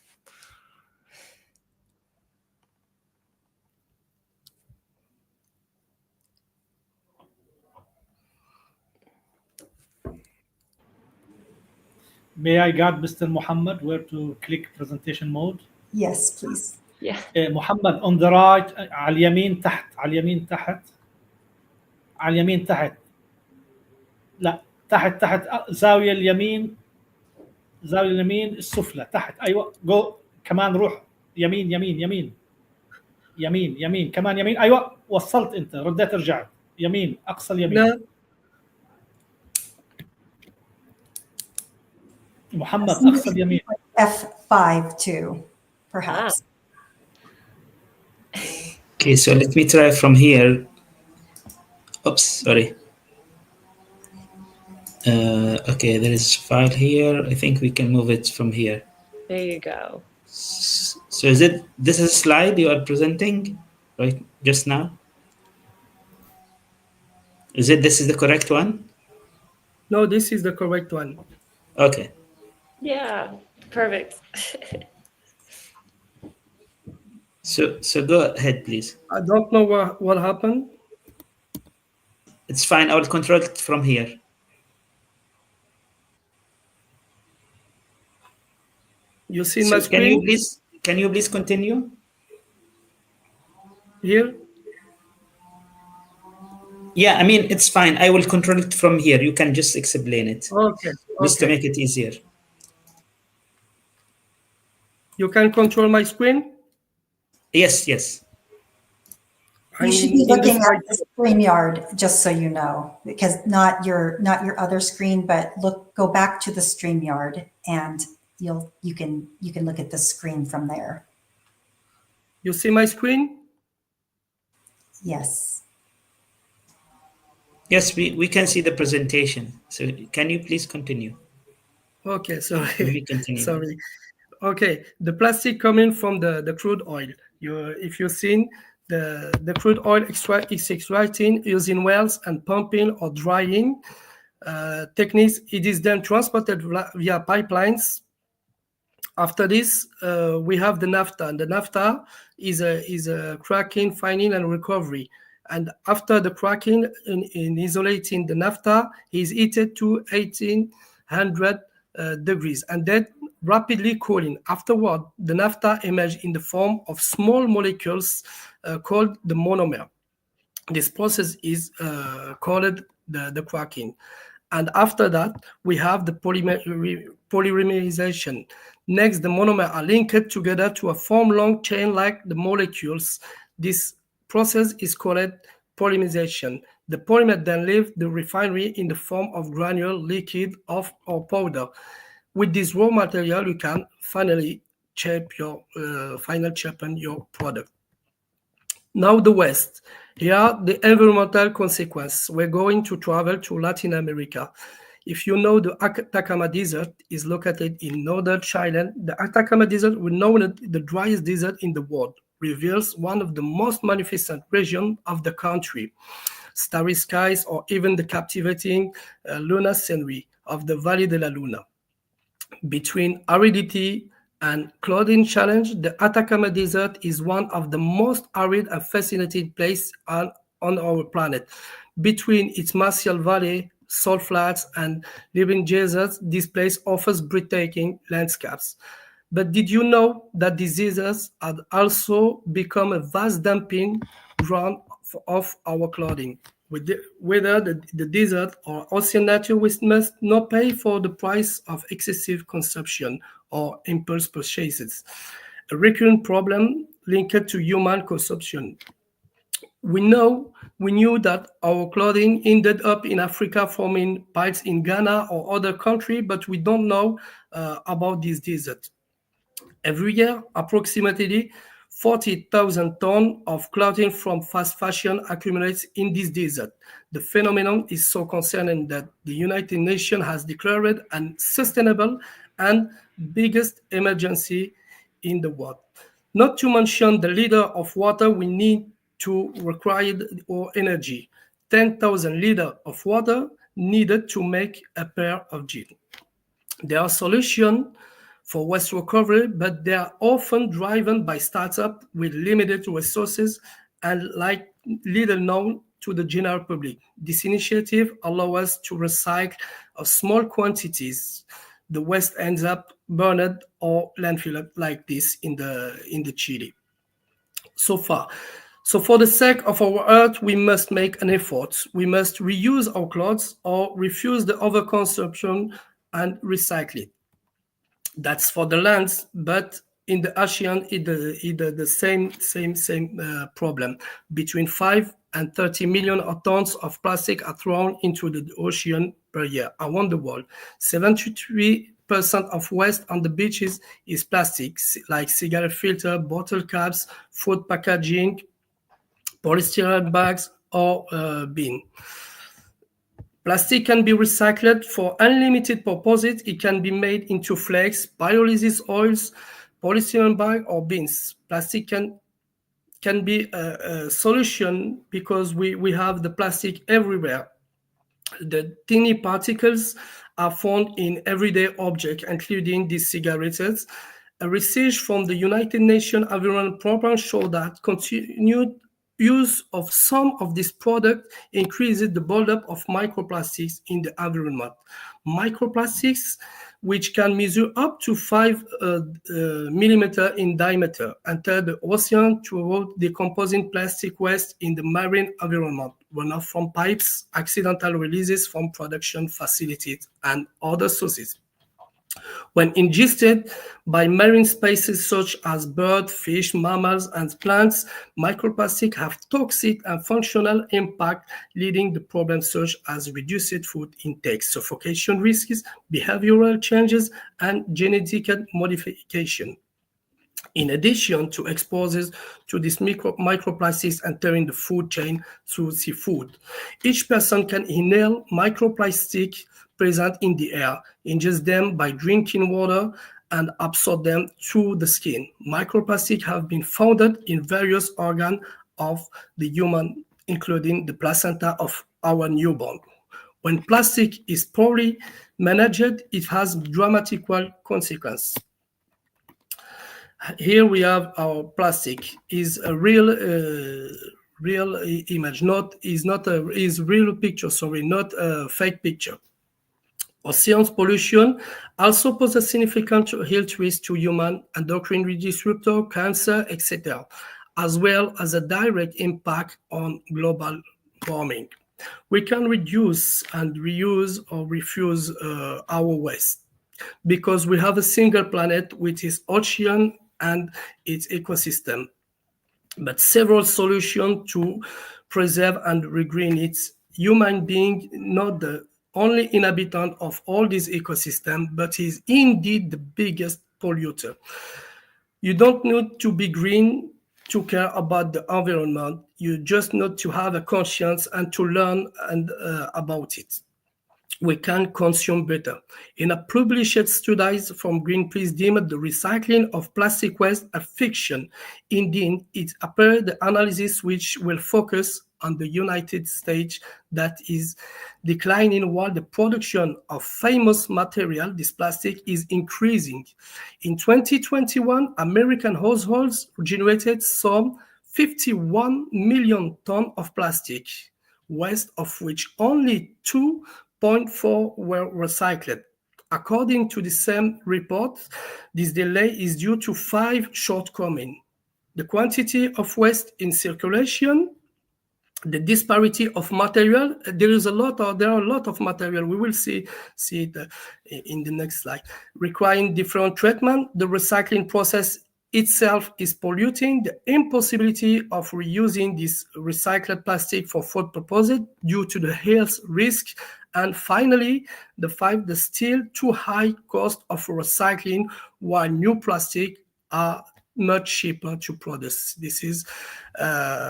May I guide Mr. Muhammad where to click presentation mode? Yes, please. Yeah. محمد on the right, على اليمين تحت، على اليمين تحت، على اليمين تحت، لا تحت زاوية اليمين، زاوية اليمين السفلى تحت. أيوة، جو كمان روح يمين يمين يمين يمين يمين كمان يمين. أيوة وصلت، أنت رديت رجعت يمين، أقصى اليمين. لا. محمد أقصى اليمين. F5 too, perhaps. Okay, so let me try from here. Oops, sorry. Okay, there is file here. I think we can move it from here. There you go. So this is a slide you are presenting right just now? This is the correct one? No, this is the correct one. Okay. Yeah, perfect. So go ahead, please. I don't know what happened. It's fine. I will control it from here. You see So my screen? Can you please continue? Here? Yeah, I mean, it's fine. I will control it from here. You can just explain it. Okay. Just to make it easier. You can control my screen? Yes. You should be looking at the StreamYard, just so you know, because not your other screen, but go back to the StreamYard and you can look at the screen from there. You see my screen? Yes. Yes, we can see the presentation. So can you please continue? Okay, sorry. Let me continue. Sorry. Okay, the plastic coming from the crude oil. If you've seen, the crude oil is extracting using wells and pumping or drying techniques. It is then transported via pipelines. After this, we have the naphtha, and the naphtha is a cracking, fining, and recovery. and after the cracking in isolating the naphtha is heated to 1800 degrees and then rapidly cooling. Afterward, the naphtha emerges in the form of small molecules called the monomer. This process is called the cracking. And after that, we have the polymerization. Next, the monomers are linked together to form long chain like the molecules. This process is called polymerization. The polymer then leave the refinery in the form of granule, liquid, or powder. With this raw material, you can finally shape your your product. Now the West. Here are the environmental consequences. We're going to travel to Latin America. If you know, the Atacama Desert is located in northern Chile. The Atacama Desert, we know that the driest desert in the world, reveals one of the most magnificent regions of the country. Starry skies or even the captivating lunar scenery of the Valle de la Luna. Between aridity and clothing challenge, the Atacama Desert is one of the most arid and fascinating places on our planet. Between its Marcial Valley, salt flats, and living deserts, this place offers breathtaking landscapes. But did you know that these deserts had also become a vast dumping ground of our clothing? Whether the desert or ocean nature, we must not pay for the price of excessive consumption or impulse purchases, a recurrent problem linked to human consumption. We knew that our clothing ended up in Africa forming piles in Ghana or other countries, but we don't know about this desert. Every year, approximately 40,000 tons of clothing from fast fashion accumulates in this desert. The phenomenon is so concerning that the United Nations has declared an sustainable and biggest emergency in the world. Not to mention the liter of water we need to require our energy. 10,000 liters of water needed to make a pair of jeans. There are solutions for waste recovery, but they are often driven by startups with limited resources and little known to the general public. This initiative allows us to recycle small quantities. The waste ends up burned or landfilled like this in the Chile. So for the sake of our earth, we must make an effort. We must reuse our clothes or refuse the overconsumption and recycle it. That's for the lands, but in the ocean, it's the same problem. Between 5 and 30 million tons of plastic are thrown into the ocean per year around the world. 73% of waste on the beaches is plastic, like cigarette filter, bottle caps, food packaging, polystyrene bags, or bin. Plastic can be recycled for unlimited purposes. It can be made into flakes, pyrolysis oils, polystyrene bag, or bins. Plastic can be a solution because we have the plastic everywhere. The tiny particles are found in everyday objects, including these cigarettes. A research from the United Nations Environment Program showed that continued use of some of this product increases the buildup of microplastics in the environment. Microplastics, which can measure up to 5 millimeters in diameter, enter the ocean through decomposing plastic waste in the marine environment, runoff from pipes, accidental releases from production facilities, and other sources. When ingested by marine species such as birds, fish, mammals, and plants, microplastics have toxic and functional impact, leading to problems such as reduced food intake, suffocation risks, behavioral changes, and genetic modification. In addition to exposures to these microplastics entering the food chain through seafood, each person can inhale microplastics present in the air, ingest them by drinking water, and absorb them through the skin. Microplastics have been found in various organs of the human, including the placenta of our newborn. When plastic is poorly managed, it has dramatic consequences. Here we have our plastic. Is a real real image, is real picture, sorry, not a fake picture. Oceans pollution also poses significant health risk to human, endocrine disruptor, cancer, etc., as well as a direct impact on global warming. We can reduce and reuse or refuse our waste because we have a single planet, which is ocean and its ecosystem, but several solutions to preserve and regreen it. Human being, not the only inhabitant of all this ecosystem, but is indeed the biggest polluter. You don't need to be green to care about the environment. You just need to have a conscience and to learn about it. We can consume better. In a published studies from Greenpeace deemed the recycling of plastic waste a fiction. Indeed, it appeared the analysis which will focus on the United States that is declining while the production of famous material, this plastic, is increasing. In 2021, American households generated some 51 million tons of plastic waste, of which only 2.4 were recycled. According to the same report, this delay is due to 5 shortcomings: the quantity of waste in circulation, the disparity of material. There are a lot of material. We will see it in the next slide. Requiring different treatment, the recycling process itself is polluting, the impossibility of reusing this recycled plastic for food purposes due to the health risk, and finally, the still too high cost of recycling, while new plastic are much cheaper to produce. This is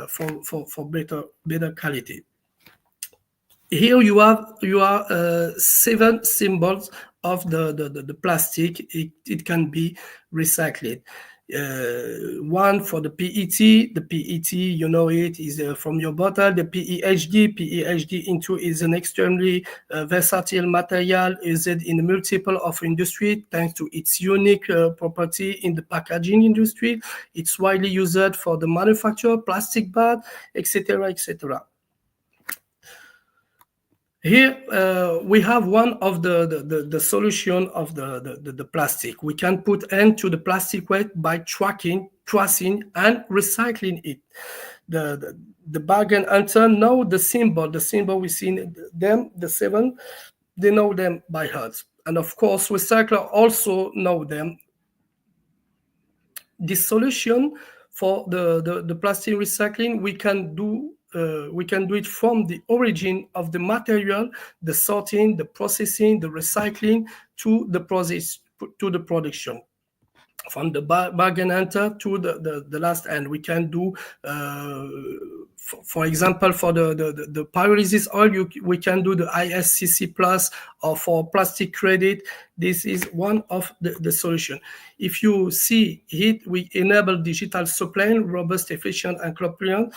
for better quality. Here you are 7 symbols of the plastic. It can be recycled. One for the PET. The PET, you know it, is from your bottle. The PEHD into is an extremely versatile material used in multiple of industry thanks to its unique property in the packaging industry. It's widely used for the manufacture, plastic bag, etc., etc. Here we have one of the solution of the plastic. We can put end to the plastic waste by tracing, and recycling it. The bargain hunter know the symbol we see them, the 7, they know them by heart. And of course, recycler also know them. This solution for the plastic recycling, we can do it from the origin of the material, the sorting, the processing, the recycling, to the process, to the production. From the bargain hunter to the last end. We can do, for example, for the pyrolysis oil, we can do the ISCC plus, or for plastic credit. This is one of the solution. If you see it, we enable digital supply, robust, efficient, and compliant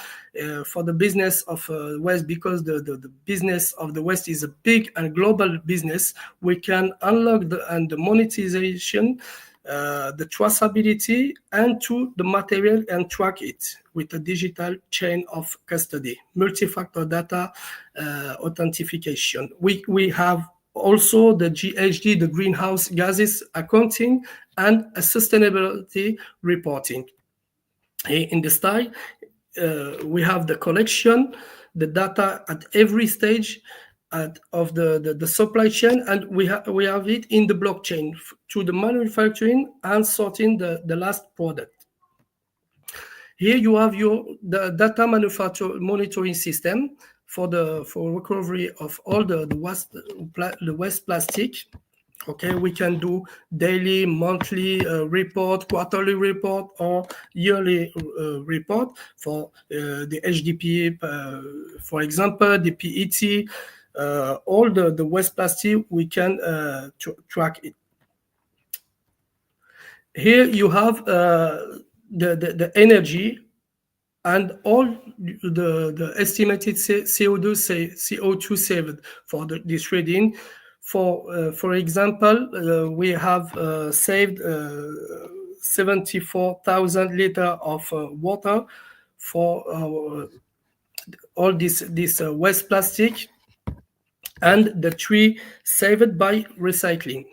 for the business of waste, because the business of the waste is a big and global business. We can unlock the monetization, the traceability, and to the material, and track it with a digital chain of custody, multi-factor data authentication. We have also the GHG, the greenhouse gases accounting, and a sustainability reporting. Here in the slide, we have the collection, the data at every stage of the supply chain, and we have it in the blockchain to the manufacturing and sorting the last product. Here you have the data manufacture monitoring system for recovery of all the waste plastic. Okay, we can do daily, monthly report, quarterly report, or yearly report for the HDPE, for example, the PET. All the waste plastic, we can track it. Here you have the energy and all the estimated CO2 saved for this trading. For example, we have saved 74,000 liters of water for all this waste plastic, and the 3, save it by recycling.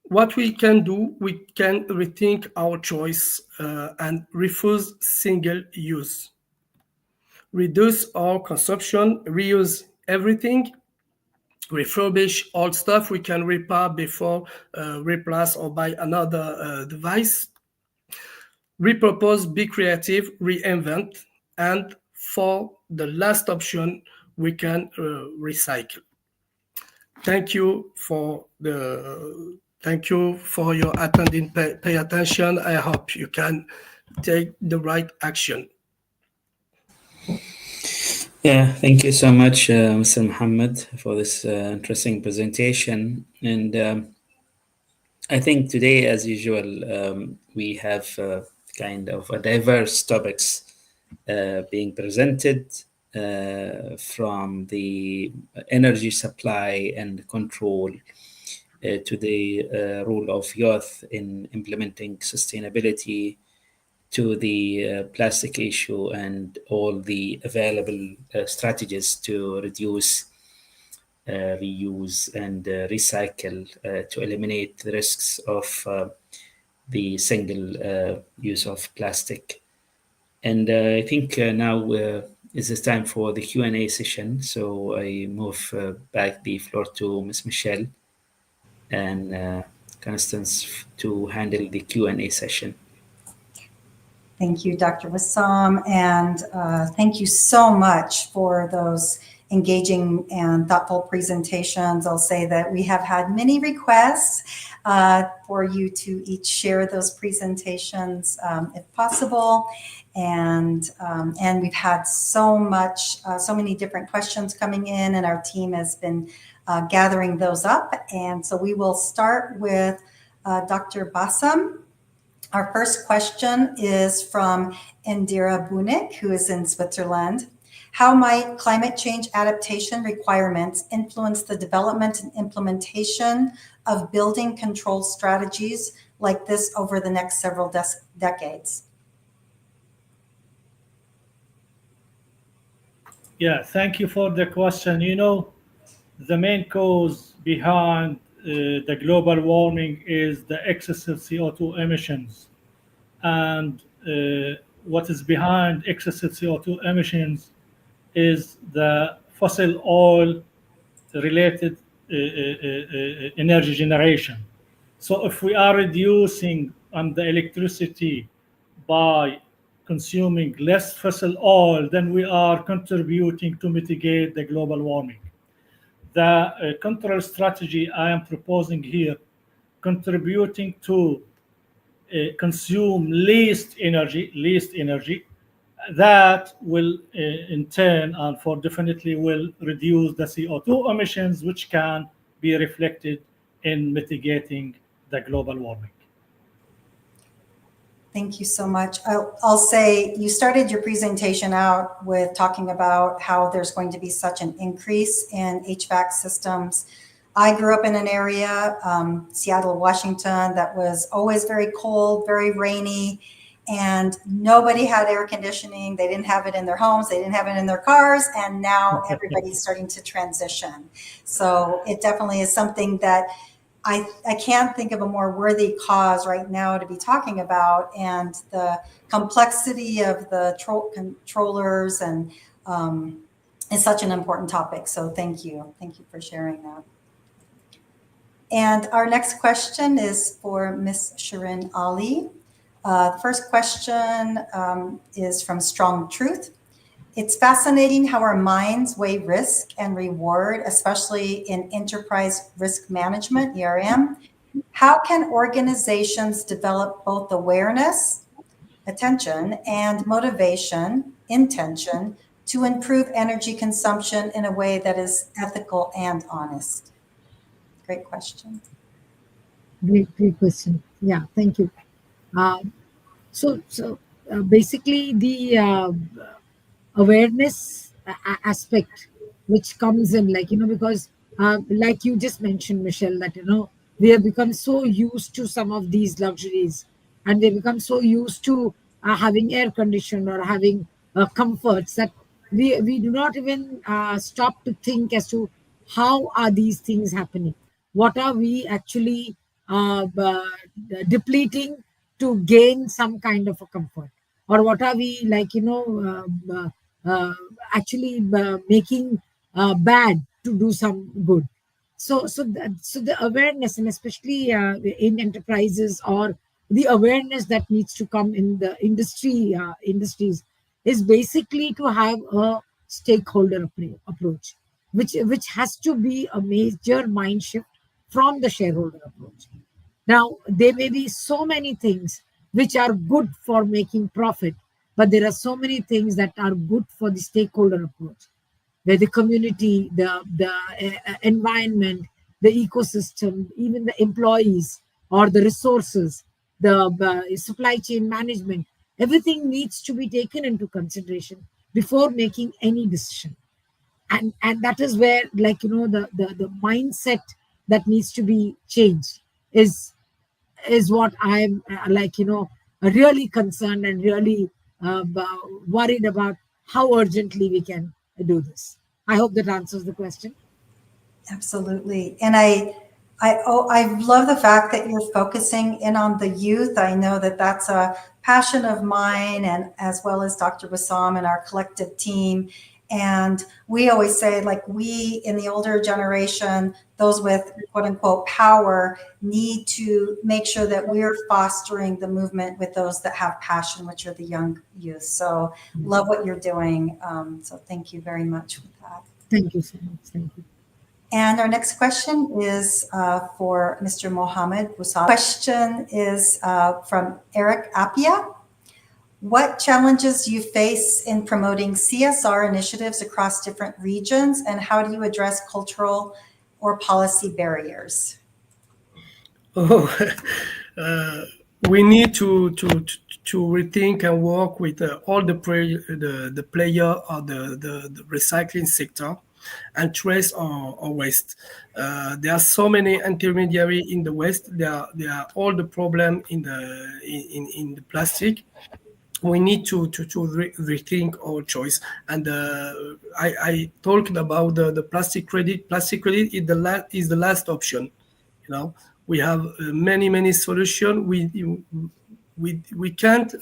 What we can do, we can rethink our choice and refuse single use. Reduce our consumption, reuse everything, refurbish old stuff we can repair before replace or buy another device. Repurpose, be creative, reinvent, and for the last option, we can recycle. Thank you for your attending. Pay attention. I hope you can take the right action. Yeah, thank you so much, Mr. Muhammad, for this interesting presentation. And I think today, as usual, we have kind of a diverse topics being presented from the energy supply and control to the role of youth in implementing sustainability, to the plastic issue and all the available strategies to reduce, reuse, and recycle to eliminate the risks of the single use of plastic. And I think now is the time for the Q&A session. So I move back the floor to Ms. Michelle and Constance to handle the Q&A session. Thank you, Dr. Wissam, and thank you so much for those engaging and thoughtful presentations. I'll say that we have had many requests for you to each share those presentations if possible. And we've had so many different questions coming in, and our team has been gathering those up. And so we will start with Dr. Bassam. Our first question is from Indira Bunik, who is in Switzerland. How might climate change adaptation requirements influence the development and implementation of building control strategies like this over the next several decades? Yeah, thank you for the question. You know, the main cause behind the global warming is the excessive CO2 emissions. And what is behind excessive CO2 emissions is the fossil oil related energy generation. So if we are reducing on the electricity by consuming less fossil oil, then we are contributing to mitigate the global warming. The control strategy I am proposing here, contributing to consume least energy, that will in turn and for definitely will reduce the CO2 emissions, which can be reflected in mitigating the global warming. Thank you so much. I'll say you started your presentation out with talking about how there's going to be such an increase in HVAC systems. I grew up in an area, Seattle, Washington, that was always very cold, very rainy, and nobody had air conditioning. They didn't have it in their homes. They didn't have it in their cars. And now everybody's starting to transition. So it definitely is something that I can't think of a more worthy cause right now to be talking about, and the complexity of the controllers and is such an important topic. So thank you. Thank you for sharing that. And our next question is for Ms. Shirin Ali. The first question is from Strong Truth. It's fascinating how our minds weigh risk and reward, especially in enterprise risk management, ERM. How can organizations develop both awareness, attention, and motivation, intention, to improve energy consumption in a way that is ethical and honest? Great question. Great question. Yeah, thank you. So basically the awareness aspect which comes in, like, because like you just mentioned, Michelle, that, we have become so used to some of these luxuries, and they become so used to having air conditioning or having comforts that we do not even stop to think as to how are these things happening, what are we actually depleting to gain some kind of a comfort, or what are we actually making bad to do some good. So the awareness, and especially in enterprises, or the awareness that needs to come in the industries, is basically to have a stakeholder approach, which has to be a major mind shift from the shareholder approach. Now, there may be so many things which are good for making profit, but there are so many things that are good for the stakeholder approach, where the community, the environment, the ecosystem, even the employees or the resources, the supply chain management, everything needs to be taken into consideration before making any decision. And that is where, the mindset that needs to be changed is what I'm really concerned and really worried about, how urgently we can do this. I hope that answers the question. Absolutely. And I love the fact that you're focusing in on the youth. I know that that's a passion of mine, and as well as Dr. Wissam and our collective team. And we always say, like, we in the older generation, those with quote unquote power, need to make sure that we're fostering the movement with those that have passion, which are the young youth. So love what you're doing. So thank you very much with that. Thank you so much. Thank you. And our next question is for Mr. Mohammed Wissam. Question is from Eric Apia. What challenges do you face in promoting CSR initiatives across different regions, and how do you address cultural or policy barriers? Oh, we need to rethink and work with all the player or the recycling sector, and trace our waste. There are so many intermediaries in the waste. There are all the problem in the plastic. We need to rethink our choice. And I talked about the plastic credit. Plastic credit is the last option. We have many solutions. We can't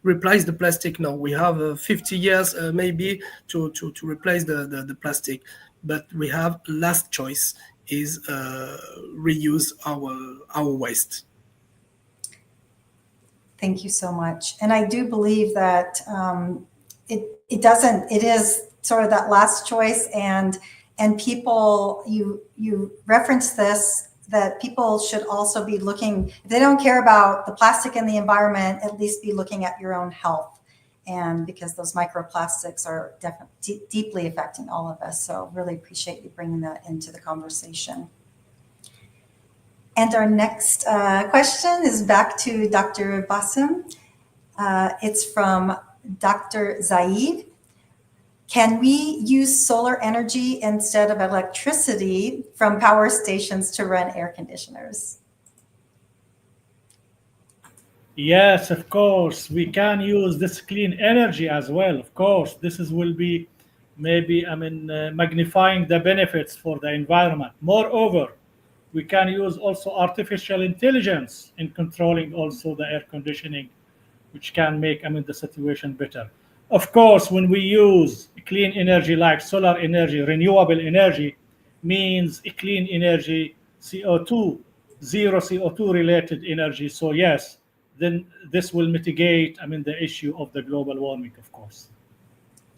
replace the plastic now. We have 50 years maybe to replace the plastic, but we have last choice is reuse our waste. Thank you so much. And I do believe that it is sort of that last choice, and people, you referenced this, that people should also be looking, if they don't care about the plastic and the environment, at least be looking at your own health. And because those microplastics are definitely deeply affecting all of us. So really appreciate you bringing that into the conversation. And our next question is back to Dr. Bassem. It's from Dr. Zaid. Can we use solar energy instead of electricity from power stations to run air conditioners? Yes, of course. We can use this clean energy as well. Of course, will be maybe, magnifying the benefits for the environment. Moreover, we can use also artificial intelligence in controlling also the air conditioning, which can make the situation better. Of course, when we use clean energy like solar energy, renewable energy, means a clean energy, CO2, zero CO2 related energy. So yes, then this will mitigate the issue of the global warming, of course.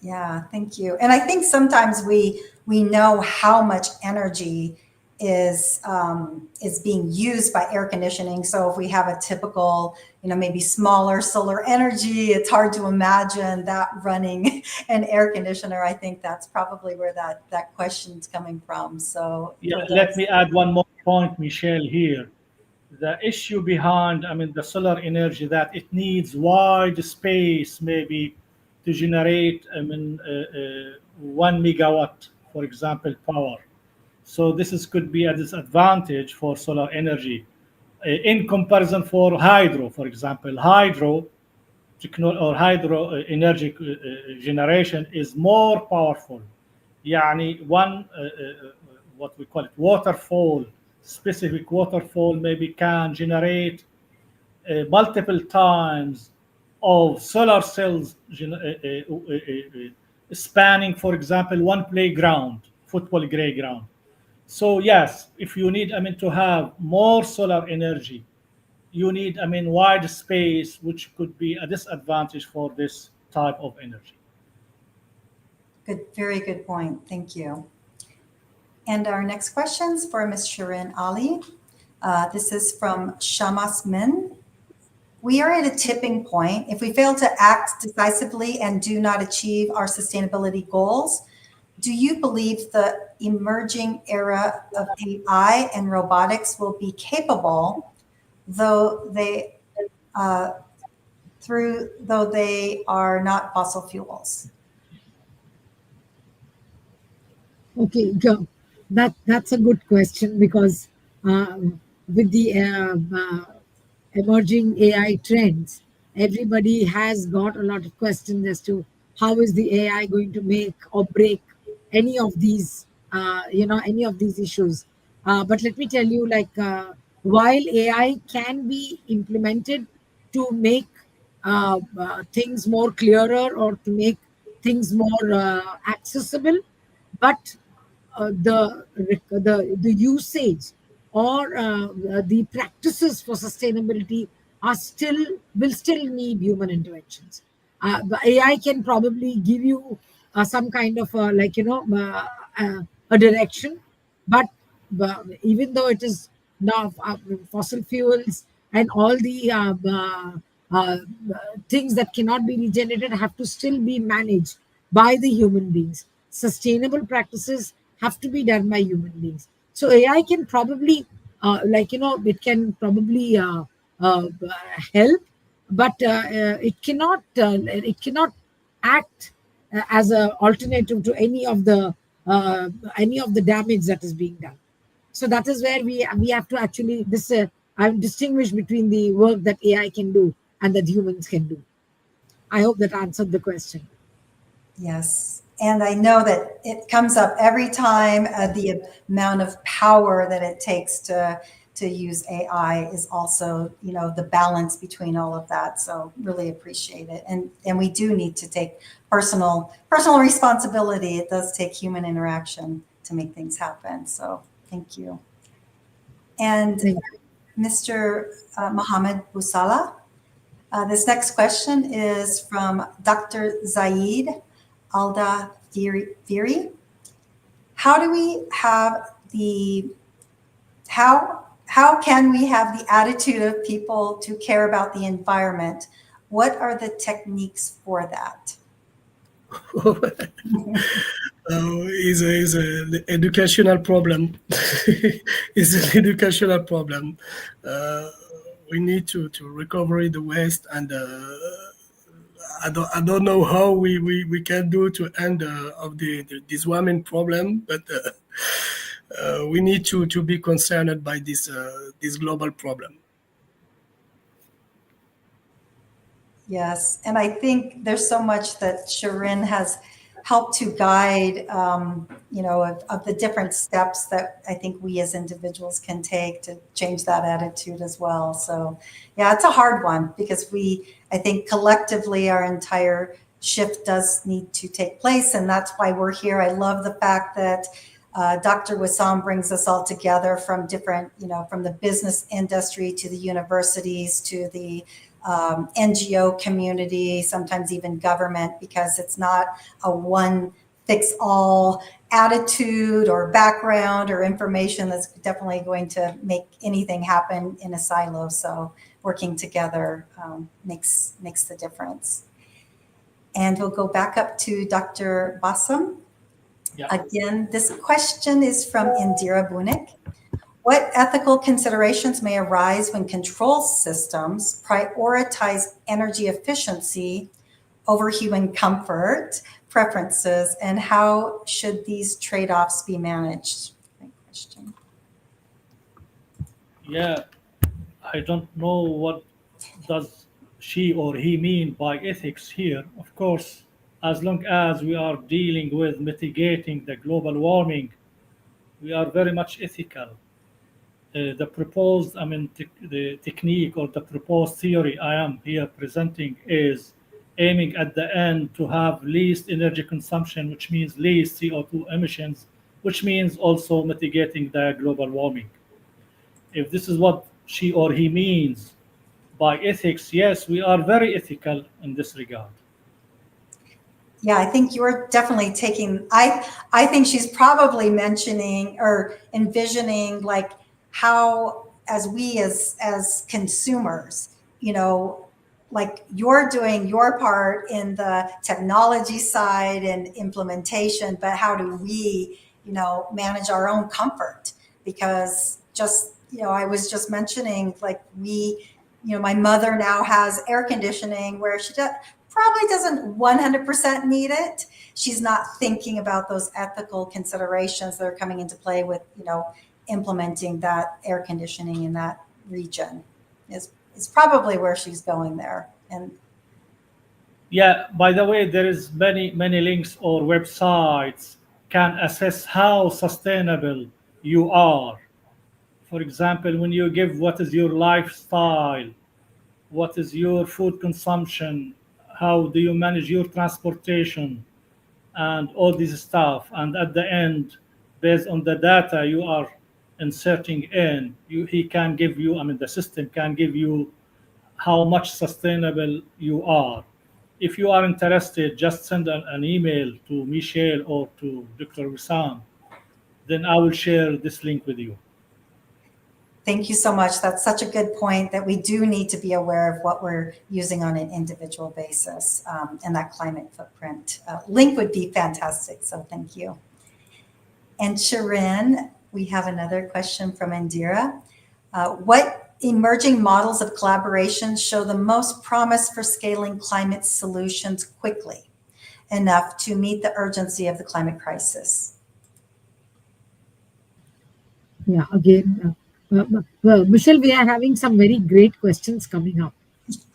Yeah, thank you. And I think sometimes we know how much energy is being used by air conditioning. So if we have a typical, maybe smaller solar energy, it's hard to imagine that running an air conditioner. I think that's probably where that question's coming from. So yeah, let me add one more point, Michelle, here. The issue behind, the solar energy, that it needs wide space, maybe to generate, 1 megawatt, for example, power. So this could be a disadvantage for solar energy in comparison for hydro, for example. Hydro, or hydro energy generation is more powerful. يعني one what we call it waterfall, specific waterfall maybe can generate multiple times of solar cells spanning, for example, one playground, football playground. So yes, if you need, to have more solar energy, you need, wide space, which could be a disadvantage for this type of energy. Good, very good point. Thank you. And our next question's for Ms. Shirin Ali. This is from Shamas Min. We are at a tipping point. If we fail to act decisively and do not achieve our sustainability goals, do you believe the emerging era of AI and robotics will be capable, though they are not fossil fuels? Okay, go. That's a good question, because with the emerging AI trends, everybody has got a lot of questions as to how is the AI going to make or break any of these, any of these issues. But let me tell you, while AI can be implemented to make things more clearer or to make things more accessible, but the usage or the practices for sustainability will still need human interventions. The AI can probably give you some kind of a direction, but even though it is now fossil fuels and all the uh, things that cannot be regenerated have to still be managed by the human beings. Sustainable practices have to be done by human beings. So AI can probably, it can probably help, but it cannot act as an alternative to any of the damage that is being done. So that is where we have to actually distinguish between the work that AI can do and that humans can do. I hope that answered the question. Yes. And I know that it comes up every time, the amount of power that it takes to use AI is also, the balance between all of that. So really appreciate it. And we do need to take personal responsibility. It does take human interaction to make things happen. So thank you. And Mr. Mohammed Busala, this next question is from Dr. Zaid Alda Firi. How can we have the attitude of people to care about the environment? What are the techniques for that? Is an educational problem. It's an educational problem. We need to recover the waste, and I don't know how we can do to end of this warming problem, but we need to be concerned by this global problem. Yes, and I think there's so much that Shirin has helped to guide, of the different steps that I think we as individuals can take to change that attitude as well. So yeah, it's a hard one because I think collectively our entire shift does need to take place. And that's why we're here. I love the fact that Dr. Wissam brings us all together from different, from the business industry to the universities to the NGO community, sometimes even government, because it's not a one fix all attitude or background or information that's definitely going to make anything happen in a silo. So working together makes the difference. And we'll go back up to Dr. Bassam. Yeah. Again, this question is from Indira Bunik. What ethical considerations may arise when control systems prioritize energy efficiency over human comfort preferences, and how should these trade-offs be managed? Great question. Yeah, I don't know what does she or he mean by ethics here. Of course, as long as we are dealing with mitigating the global warming, we are very much ethical. The proposed, the technique or the proposed theory I am here presenting is aiming at the end to have least energy consumption, which means least CO2 emissions, which means also mitigating the global warming. If this is what she or he means by ethics, yes, we are very ethical in this regard. Yeah, I think you're definitely taking, I think she's probably mentioning or envisioning like how as we as consumers, you know, like you're doing your part in the technology side and implementation, but how do we, you know, manage our own comfort? Because just, you know, I was just mentioning like we, you know, my mother now has air conditioning where she probably doesn't 100% need it. She's not thinking about those ethical considerations that are coming into play with, you know, implementing that air conditioning in that region is probably where she's going there. And yeah, by the way, there is many links or websites can assess how sustainable you are. For example, when you give what is your lifestyle, what is your food consumption, how do you manage your transportation, and all this stuff. And at the end, based on the data you are inserting in, he can give you, the system can give you how much sustainable you are. If you are interested, just send an email to Michelle or to Dr. Wissam. Then I will share this link with you. thank you so much. That's such a good point that we do need to be aware of what we're using on an individual basis, and that climate footprint link would be fantastic. So thank you. And Shirin, we have another question from Indira. What emerging models of collaboration show the most promise for scaling climate solutions quickly enough to meet the urgency of the climate crisis? Yeah, again, well, Michelle, we are having some very great questions coming up,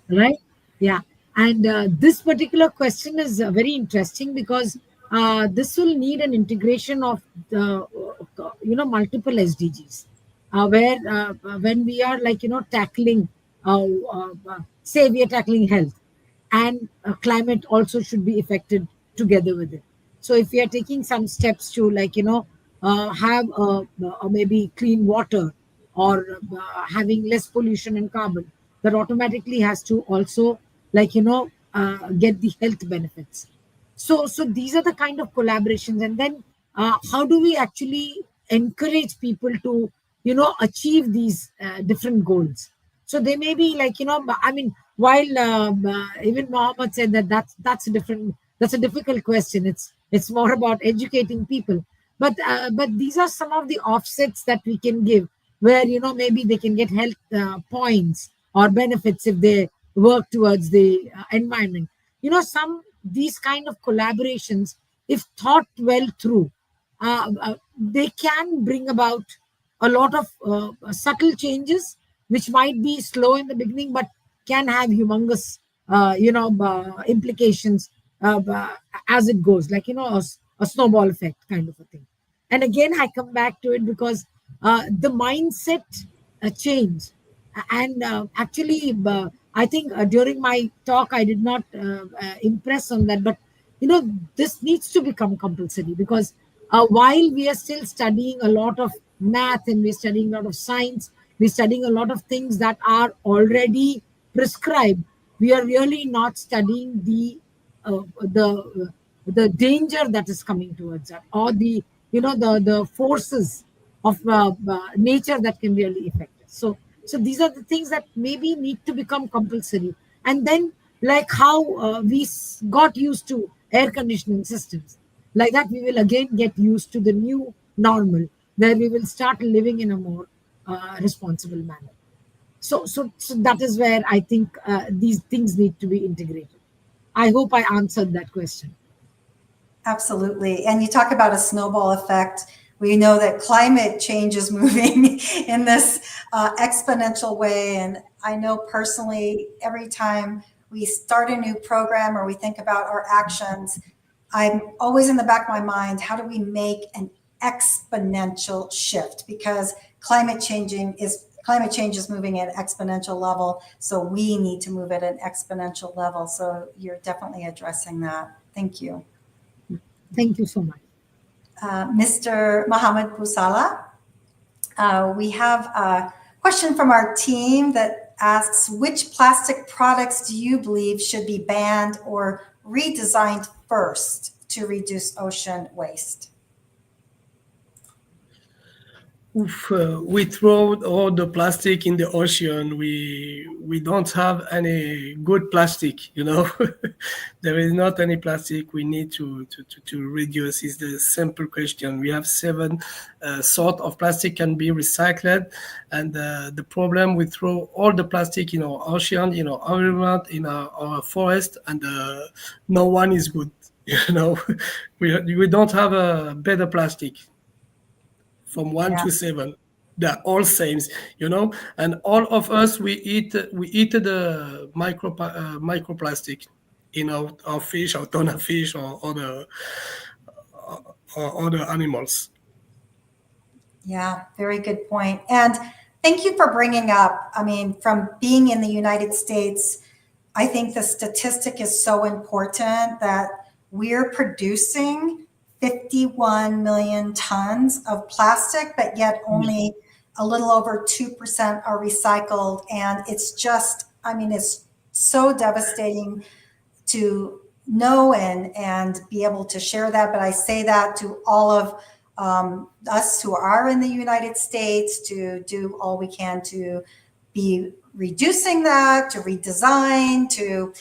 right? Yeah, and this particular question is very interesting because this will need an integration of multiple SDGs, where when we are like tackling, say we are tackling health, and climate also should be affected together with it. So if we are taking some steps to have maybe clean water or having less pollution and carbon, that automatically has to also get the health benefits. So these are the kind of collaborations. And then how do we actually encourage people to achieve these different goals? So they may be while even Mohammed said that that's a difficult question. It's more about educating people, but these are some of the offsets that we can give, where maybe they can get health points or benefits if they work towards the environment. These kind of collaborations, if thought well through, they can bring about a lot of subtle changes, which might be slow in the beginning, but can have humongous, implications as it goes, a snowball effect kind of a thing. And again, I come back to it because the mindset change. And actually, I think during my talk, I did not impress on that, but this needs to become compulsory, because while we are still studying a lot of math and we're studying a lot of science, we're studying a lot of things that are already prescribed, we are really not studying the danger that is coming towards us, or the forces of nature that can really affect us. So these are the things that maybe need to become compulsory. And then, like how we got used to air conditioning systems, like that we will again get used to the new normal, where we will start living in a more responsible manner. So that is where I think these things need to be integrated. I hope I answered that question. Absolutely. And you talk about a snowball effect. we know that climate change is moving in this exponential way. And I know personally, every time we start a new program or we think about our actions, I'm always in the back of my mind, how do we make an exponential shift? Because climate change is moving at an exponential level, so we need to move at an exponential level. So you're definitely addressing that. Thank you. Thank you so much. Mr. Mohammed Busala, we have a question from our team that asks, which plastic products do you believe should be banned or redesigned first to reduce ocean waste? We throw all the plastic in the ocean. We don't have any good plastic, you know. There is not any plastic we need to reduce. Is the simple question. We have 7 sort of plastic can be recycled, and the problem, we throw all the plastic in our ocean, in our environment, in our forest, and no one is good. You know, we don't have a better plastic. From 1 to 7, they're all same, you know. And all of us, we eat the microplastic in our fish, our tuna fish, or other animals. Yeah, very good point. And thank you for bringing up, I mean, from being in the United States, I think the statistic is so important that we're producing 51 million tons of plastic, but yet only a little over 2% are recycled. And it's just, I mean, it's so devastating to know and be able to share that. But I say that to all of us who are in the United States to do all we can to be reducing that, to redesign, to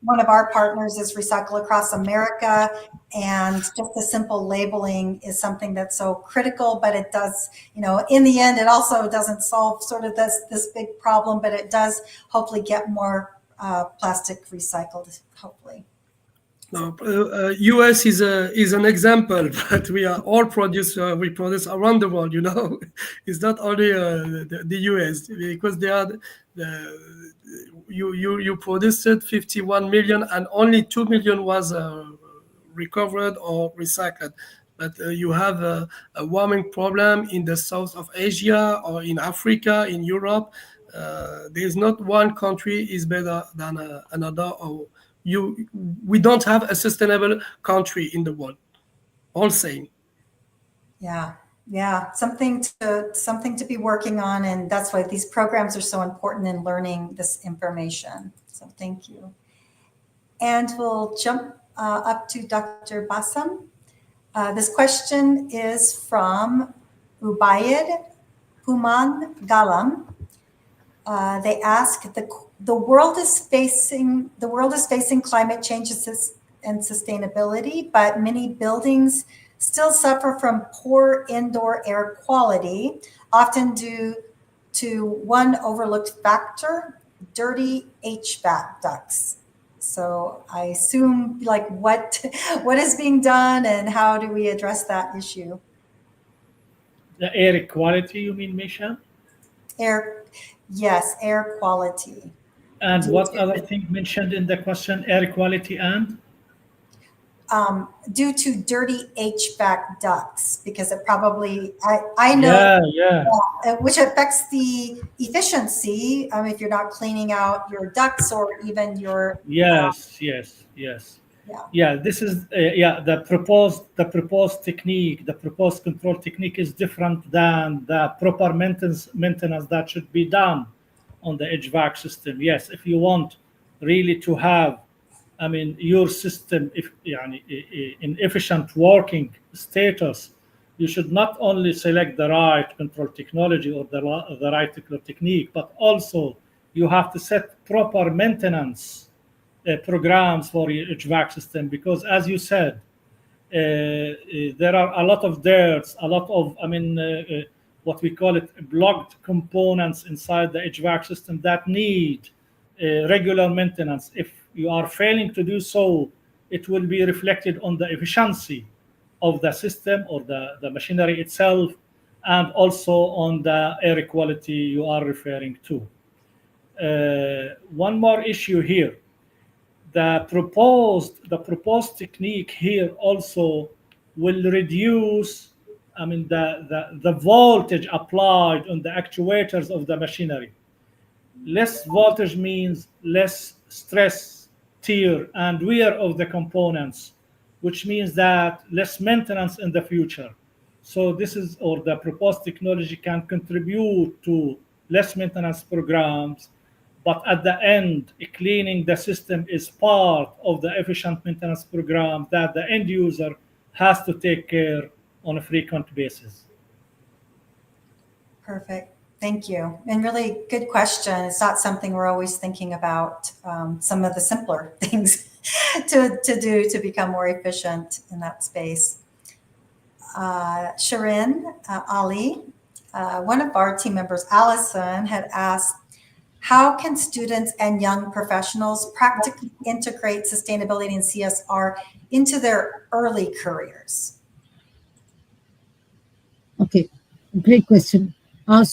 one of our partners is Recycle Across America, and just the simple labeling is something that's so critical, but it does, you know, in the end, it also doesn't solve sort of this big problem, but it does hopefully get more plastic recycled, hopefully. No, US is an example, but we are all we produce around the world. You know, it's not only the US, because they are you produced 51 million and only 2 million was recovered or recycled. But you have a warming problem in the south of Asia or in Africa, in Europe. There is not one country is better than another. Or we don't have a sustainable country in the world. All same. Yeah, something to be working on, and that's why these programs are so important in learning this information. So thank you. And we'll jump up to Dr. Bassam. This question is from Ubaid Human Galam. They ask, the world is facing climate change and sustainability, but many buildings still suffer from poor indoor air quality, often due to one overlooked factor, dirty HVAC ducts. So I assume, like, what is being done and how do we address that issue? The air quality, you mean, Misha? Yes, air quality. And what other thing mentioned in the question, air quality and? Due to dirty HVAC ducts, because it probably, I know, which affects the efficiency if you're not cleaning out your ducts or even your. Yes. Yeah, this is the proposed technique, the proposed control technique is different than the proper maintenance that should be done on the HVAC system. Yes, if you want really to have, your system in efficient working status, you should not only select the right control technology or the right control technique, but also you have to set proper maintenance programs for your HVAC system, because as you said, there are a lot of dirt, a lot of, what we call it, blocked components inside the HVAC system that need regular maintenance. If you are failing to do so, it will be reflected on the efficiency of the system or the machinery itself, and also on the air quality you are referring to. One more issue here. The proposed technique here also will reduce, the voltage applied on the actuators of the machinery. Less voltage means less stress, tear, and wear of the components, which means that less maintenance in the future. So the proposed technology can contribute to less maintenance programs, but at the end, cleaning the system is part of the efficient maintenance program that the end user has to take care on a frequent basis. Perfect. Thank you. And really good question. It's not something we're always thinking about, some of the simpler things to do to become more efficient in that space. Shirin Ali, one of our team members, Allison, had asked, how can students and young professionals practically integrate sustainability and CSR into their early careers? Okay, great question. Now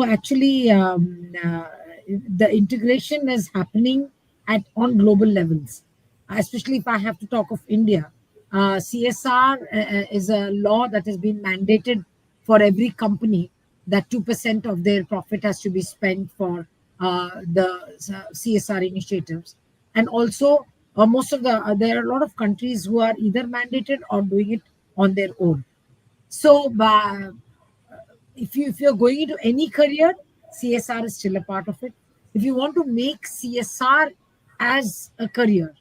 actually the integration is happening on global levels, especially if I have to talk of India. CSR is a law that has been mandated for every company, that 2% of their profit has to be spent for the CSR initiatives. And also there are a lot of countries who are either mandated or doing it on their own. So if you're going into any career, CSR is still a part of it. If you want to make CSR as a career,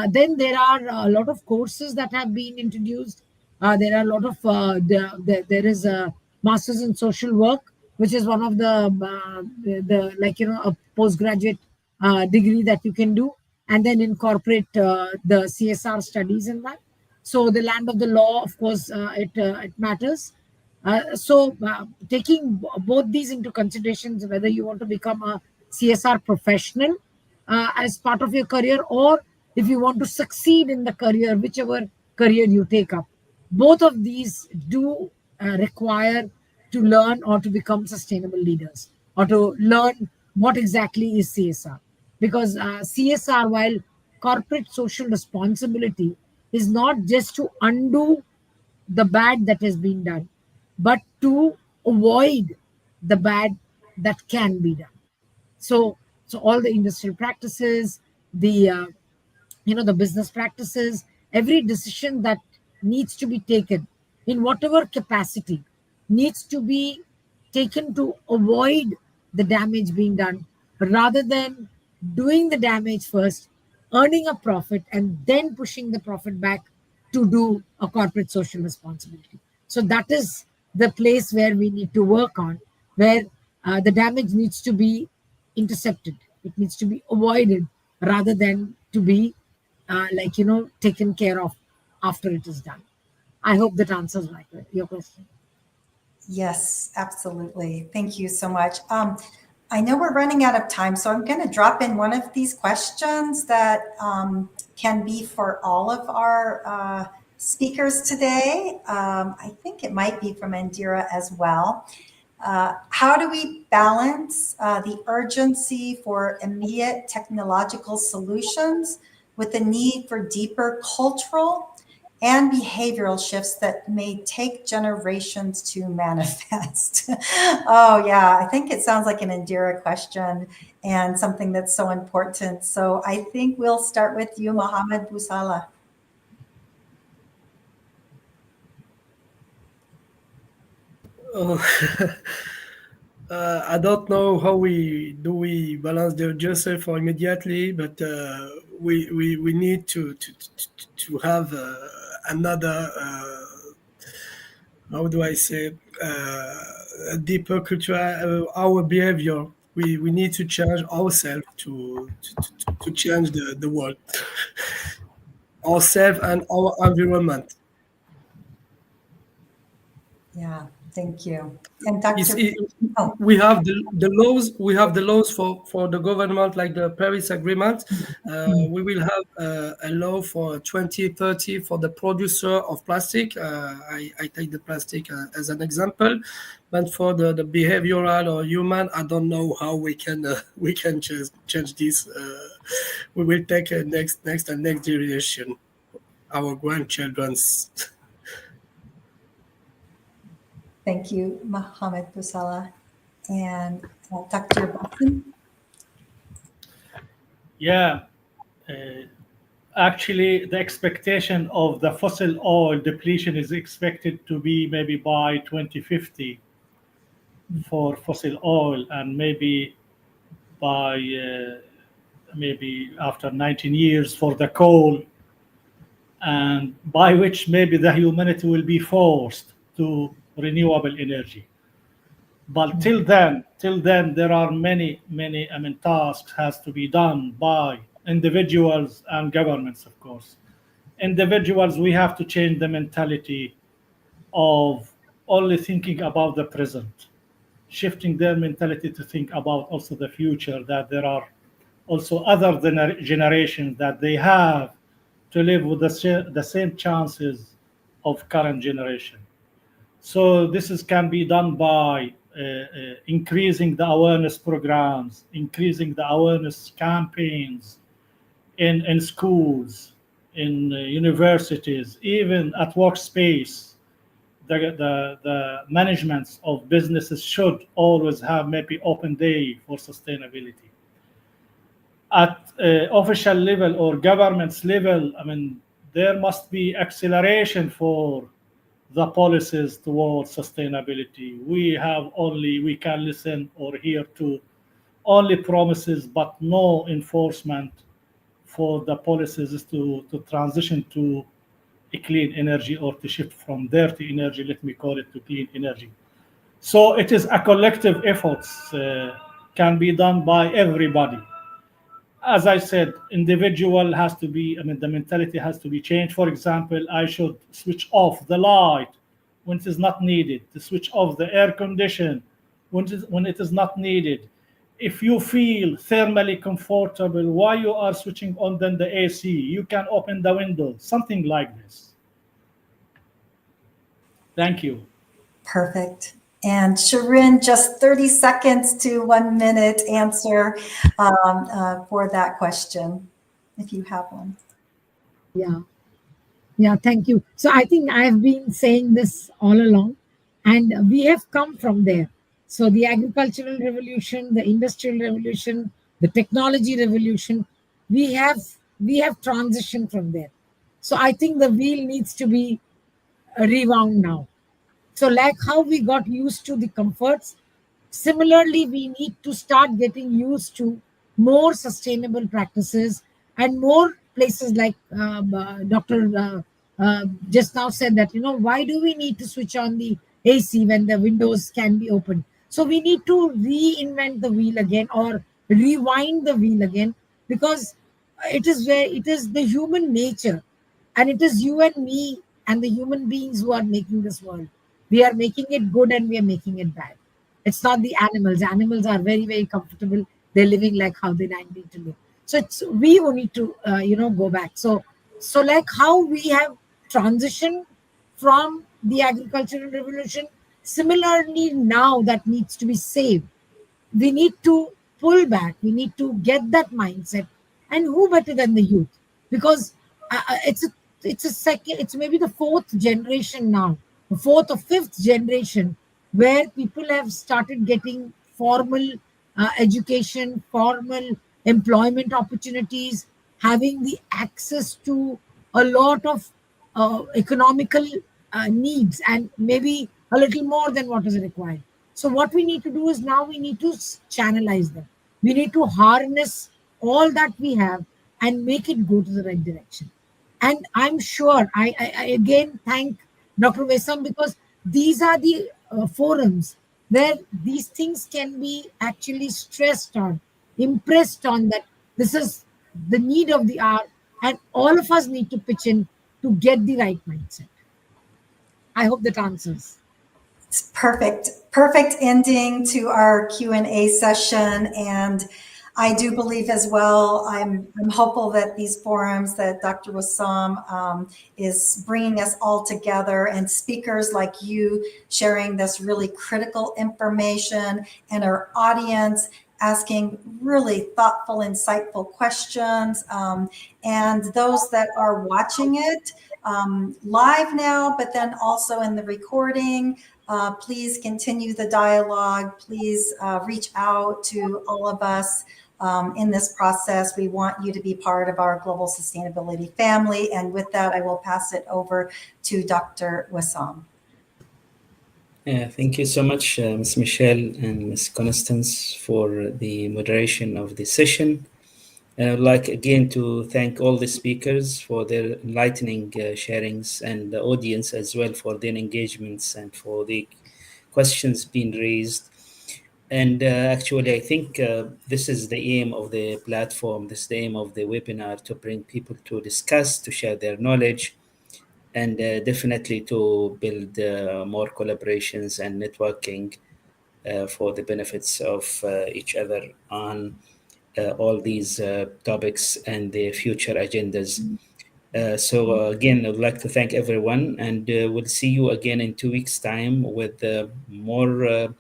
then there are a lot of courses that have been introduced. There are a lot of there is a Masters in Social Work, which is one of a postgraduate degree that you can do, and then incorporate the CSR studies in that. So the land of the law, of course, it matters. Taking both these into considerations, whether you want to become a CSR professional as part of your career, or if you want to succeed in the career, whichever career you take up, both of these do require to learn or to become sustainable leaders, or to learn what exactly is CSR. Because CSR, while corporate social responsibility, is not just to undo the bad that has been done, but to avoid the bad that can be done. So all the industrial practices, the the business practices, every decision that needs to be taken in whatever capacity needs to be taken to avoid the damage being done, rather than doing the damage first, earning a profit, and then pushing the profit back to do a corporate social responsibility. So that is the place where we need to work on, where the damage needs to be intercepted. It needs to be avoided rather than to be taken care of after it is done. I hope that answers your question. Yes, absolutely. Thank you so much. I know we're running out of time, so I'm going to drop in one of these questions that can be for all of our speakers today. I think it might be from Indira as well. How do we balance the urgency for immediate technological solutions with the need for deeper cultural and behavioral shifts that may take generations to manifest? Oh, yeah, I think it sounds like an Indira question and something that's so important. So I think we'll start with you, Mohammed Busala. I don't know how we balance the urgency for immediately, but we need to have another how do I say a deeper culture, our behavior. We need to change ourselves to change the world, ourselves and our environment. Yeah, Thank you. And It's, Dr. it, Oh, we have the laws. We have the laws for the government, like the Paris Agreement. We will have a law for 2030 for the producer of plastic. I take the plastic as an example, but for the behavioral or human, I don't know how we can we can change this. We will take a next generation, our grandchildren's. thank you, Mohammed Busala. And Dr. Boston? Yeah, uh, actually, the expectation of the fossil oil depletion is expected to be maybe by 2050 for fossil oil, and maybe by maybe after 19 years for the coal, and by which maybe the humanity will be forced to renewable energy. But till then, there are many, I mean, tasks has to be done by individuals and governments, of course. Individuals, we have to change the mentality of only thinking about the present, shifting their mentality to think about also the future, that there are also other generations that they have to live with the same chances of current generation. So can be done by increasing the awareness programs, increasing the awareness campaigns in schools, in universities, even at workspace. The managements of businesses should always have maybe open day for sustainability. At official level or government's level, I mean, there must be acceleration for the policies towards sustainability. We can listen or hear to only promises, but no enforcement for the policies to transition to a clean energy, or to shift from dirty energy, let me call it, to clean energy. So it is a collective efforts, can be done by everybody. As I said, individual has to be, I mean, the mentality has to be changed. For example, I should switch off the light when it is not needed, to switch off the air condition when it is not needed. If you feel thermally comfortable, why you are switching on then the AC? You can open the window, something like this. Thank you. Perfect. And Shirin, just 30 seconds to 1 minute answer for that question, if you have one. Yeah, thank you. So I think I have been saying this all along, and we have come from there. So the agricultural revolution, the industrial revolution, the technology revolution, we have transitioned from there. So I think the wheel needs to be rewound now. So like how we got used to the comforts, similarly we need to start getting used to more sustainable practices, and more places like Dr. Just now said that, why do we need to switch on the AC when the windows can be open? So we need to reinvent the wheel again, or rewind the wheel again, because it is the human nature, and it is you and me and the human beings who are making this world. We are making it good and we are making it bad. It's not the animals. Animals are very, very comfortable. They're living like how they need to live. So it's we who need to go back. So like how we have transitioned from the agricultural revolution, similarly now that needs to be saved. We need to pull back. We need to get that mindset. And who better than the youth? Because it's a second, it's maybe the fourth generation now, the fourth or fifth generation, where people have started getting formal education, formal employment opportunities, having the access to a lot of economical needs, and maybe a little more than what is required. So what we need to do is now we need to channelize them. We need to harness all that we have and make it go to the right direction. And I'm sure I again thank Dr. Vesam, because these are the forums where these things can be actually stressed on, impressed on, that this is the need of the hour, and all of us need to pitch in to get the right mindset. I hope that answers. It's perfect ending to our Q&A session. And I do believe as well, I'm hopeful that these forums that Dr. Wissam is bringing us all together, and speakers like you sharing this really critical information, and our audience asking really thoughtful, insightful questions, and those that are watching it live now, but then also in the recording. Please continue the dialogue. Please reach out to all of us in this process. We want you to be part of our global sustainability family. And with that, I will pass it over to Dr. Wissam. Thank you so much, Ms. Michelle and Ms. Constance, for the moderation of the session. And I would like again to thank all the speakers for their enlightening sharings, and the audience as well for their engagements and for the questions being raised. And actually, I think this is the aim of the platform, this is the aim of the webinar, to bring people to discuss, to share their knowledge, and definitely to build more collaborations and networking for the benefits of each other on all these topics and the future agendas. So again, I'd like to thank everyone, and we'll see you again in 2 weeks' time with more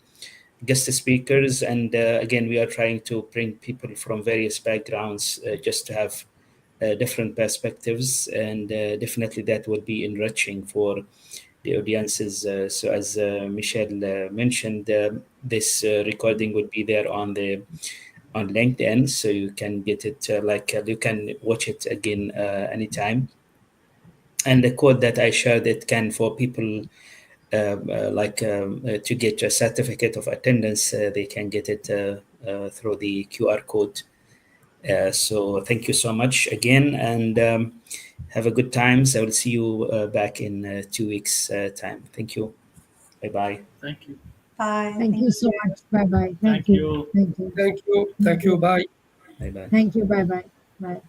guest speakers. And again, we are trying to bring people from various backgrounds just to have different perspectives, and definitely that will be enriching for the audiences. So as Michelle mentioned, this recording will be there on LinkedIn, so you can get it you can watch it again anytime. And the code that I shared, it can for people to get a certificate of attendance, they can get it through the QR code. So thank you so much again, and have a good time. So I will see you back in 2 weeks' time. Thank you. Bye-bye. Thank you. Bye. Thank you so much. Bye bye. Thank you. Thank you. Thank you. Thank you. Bye. Bye-bye. Thank you. Bye bye. Bye.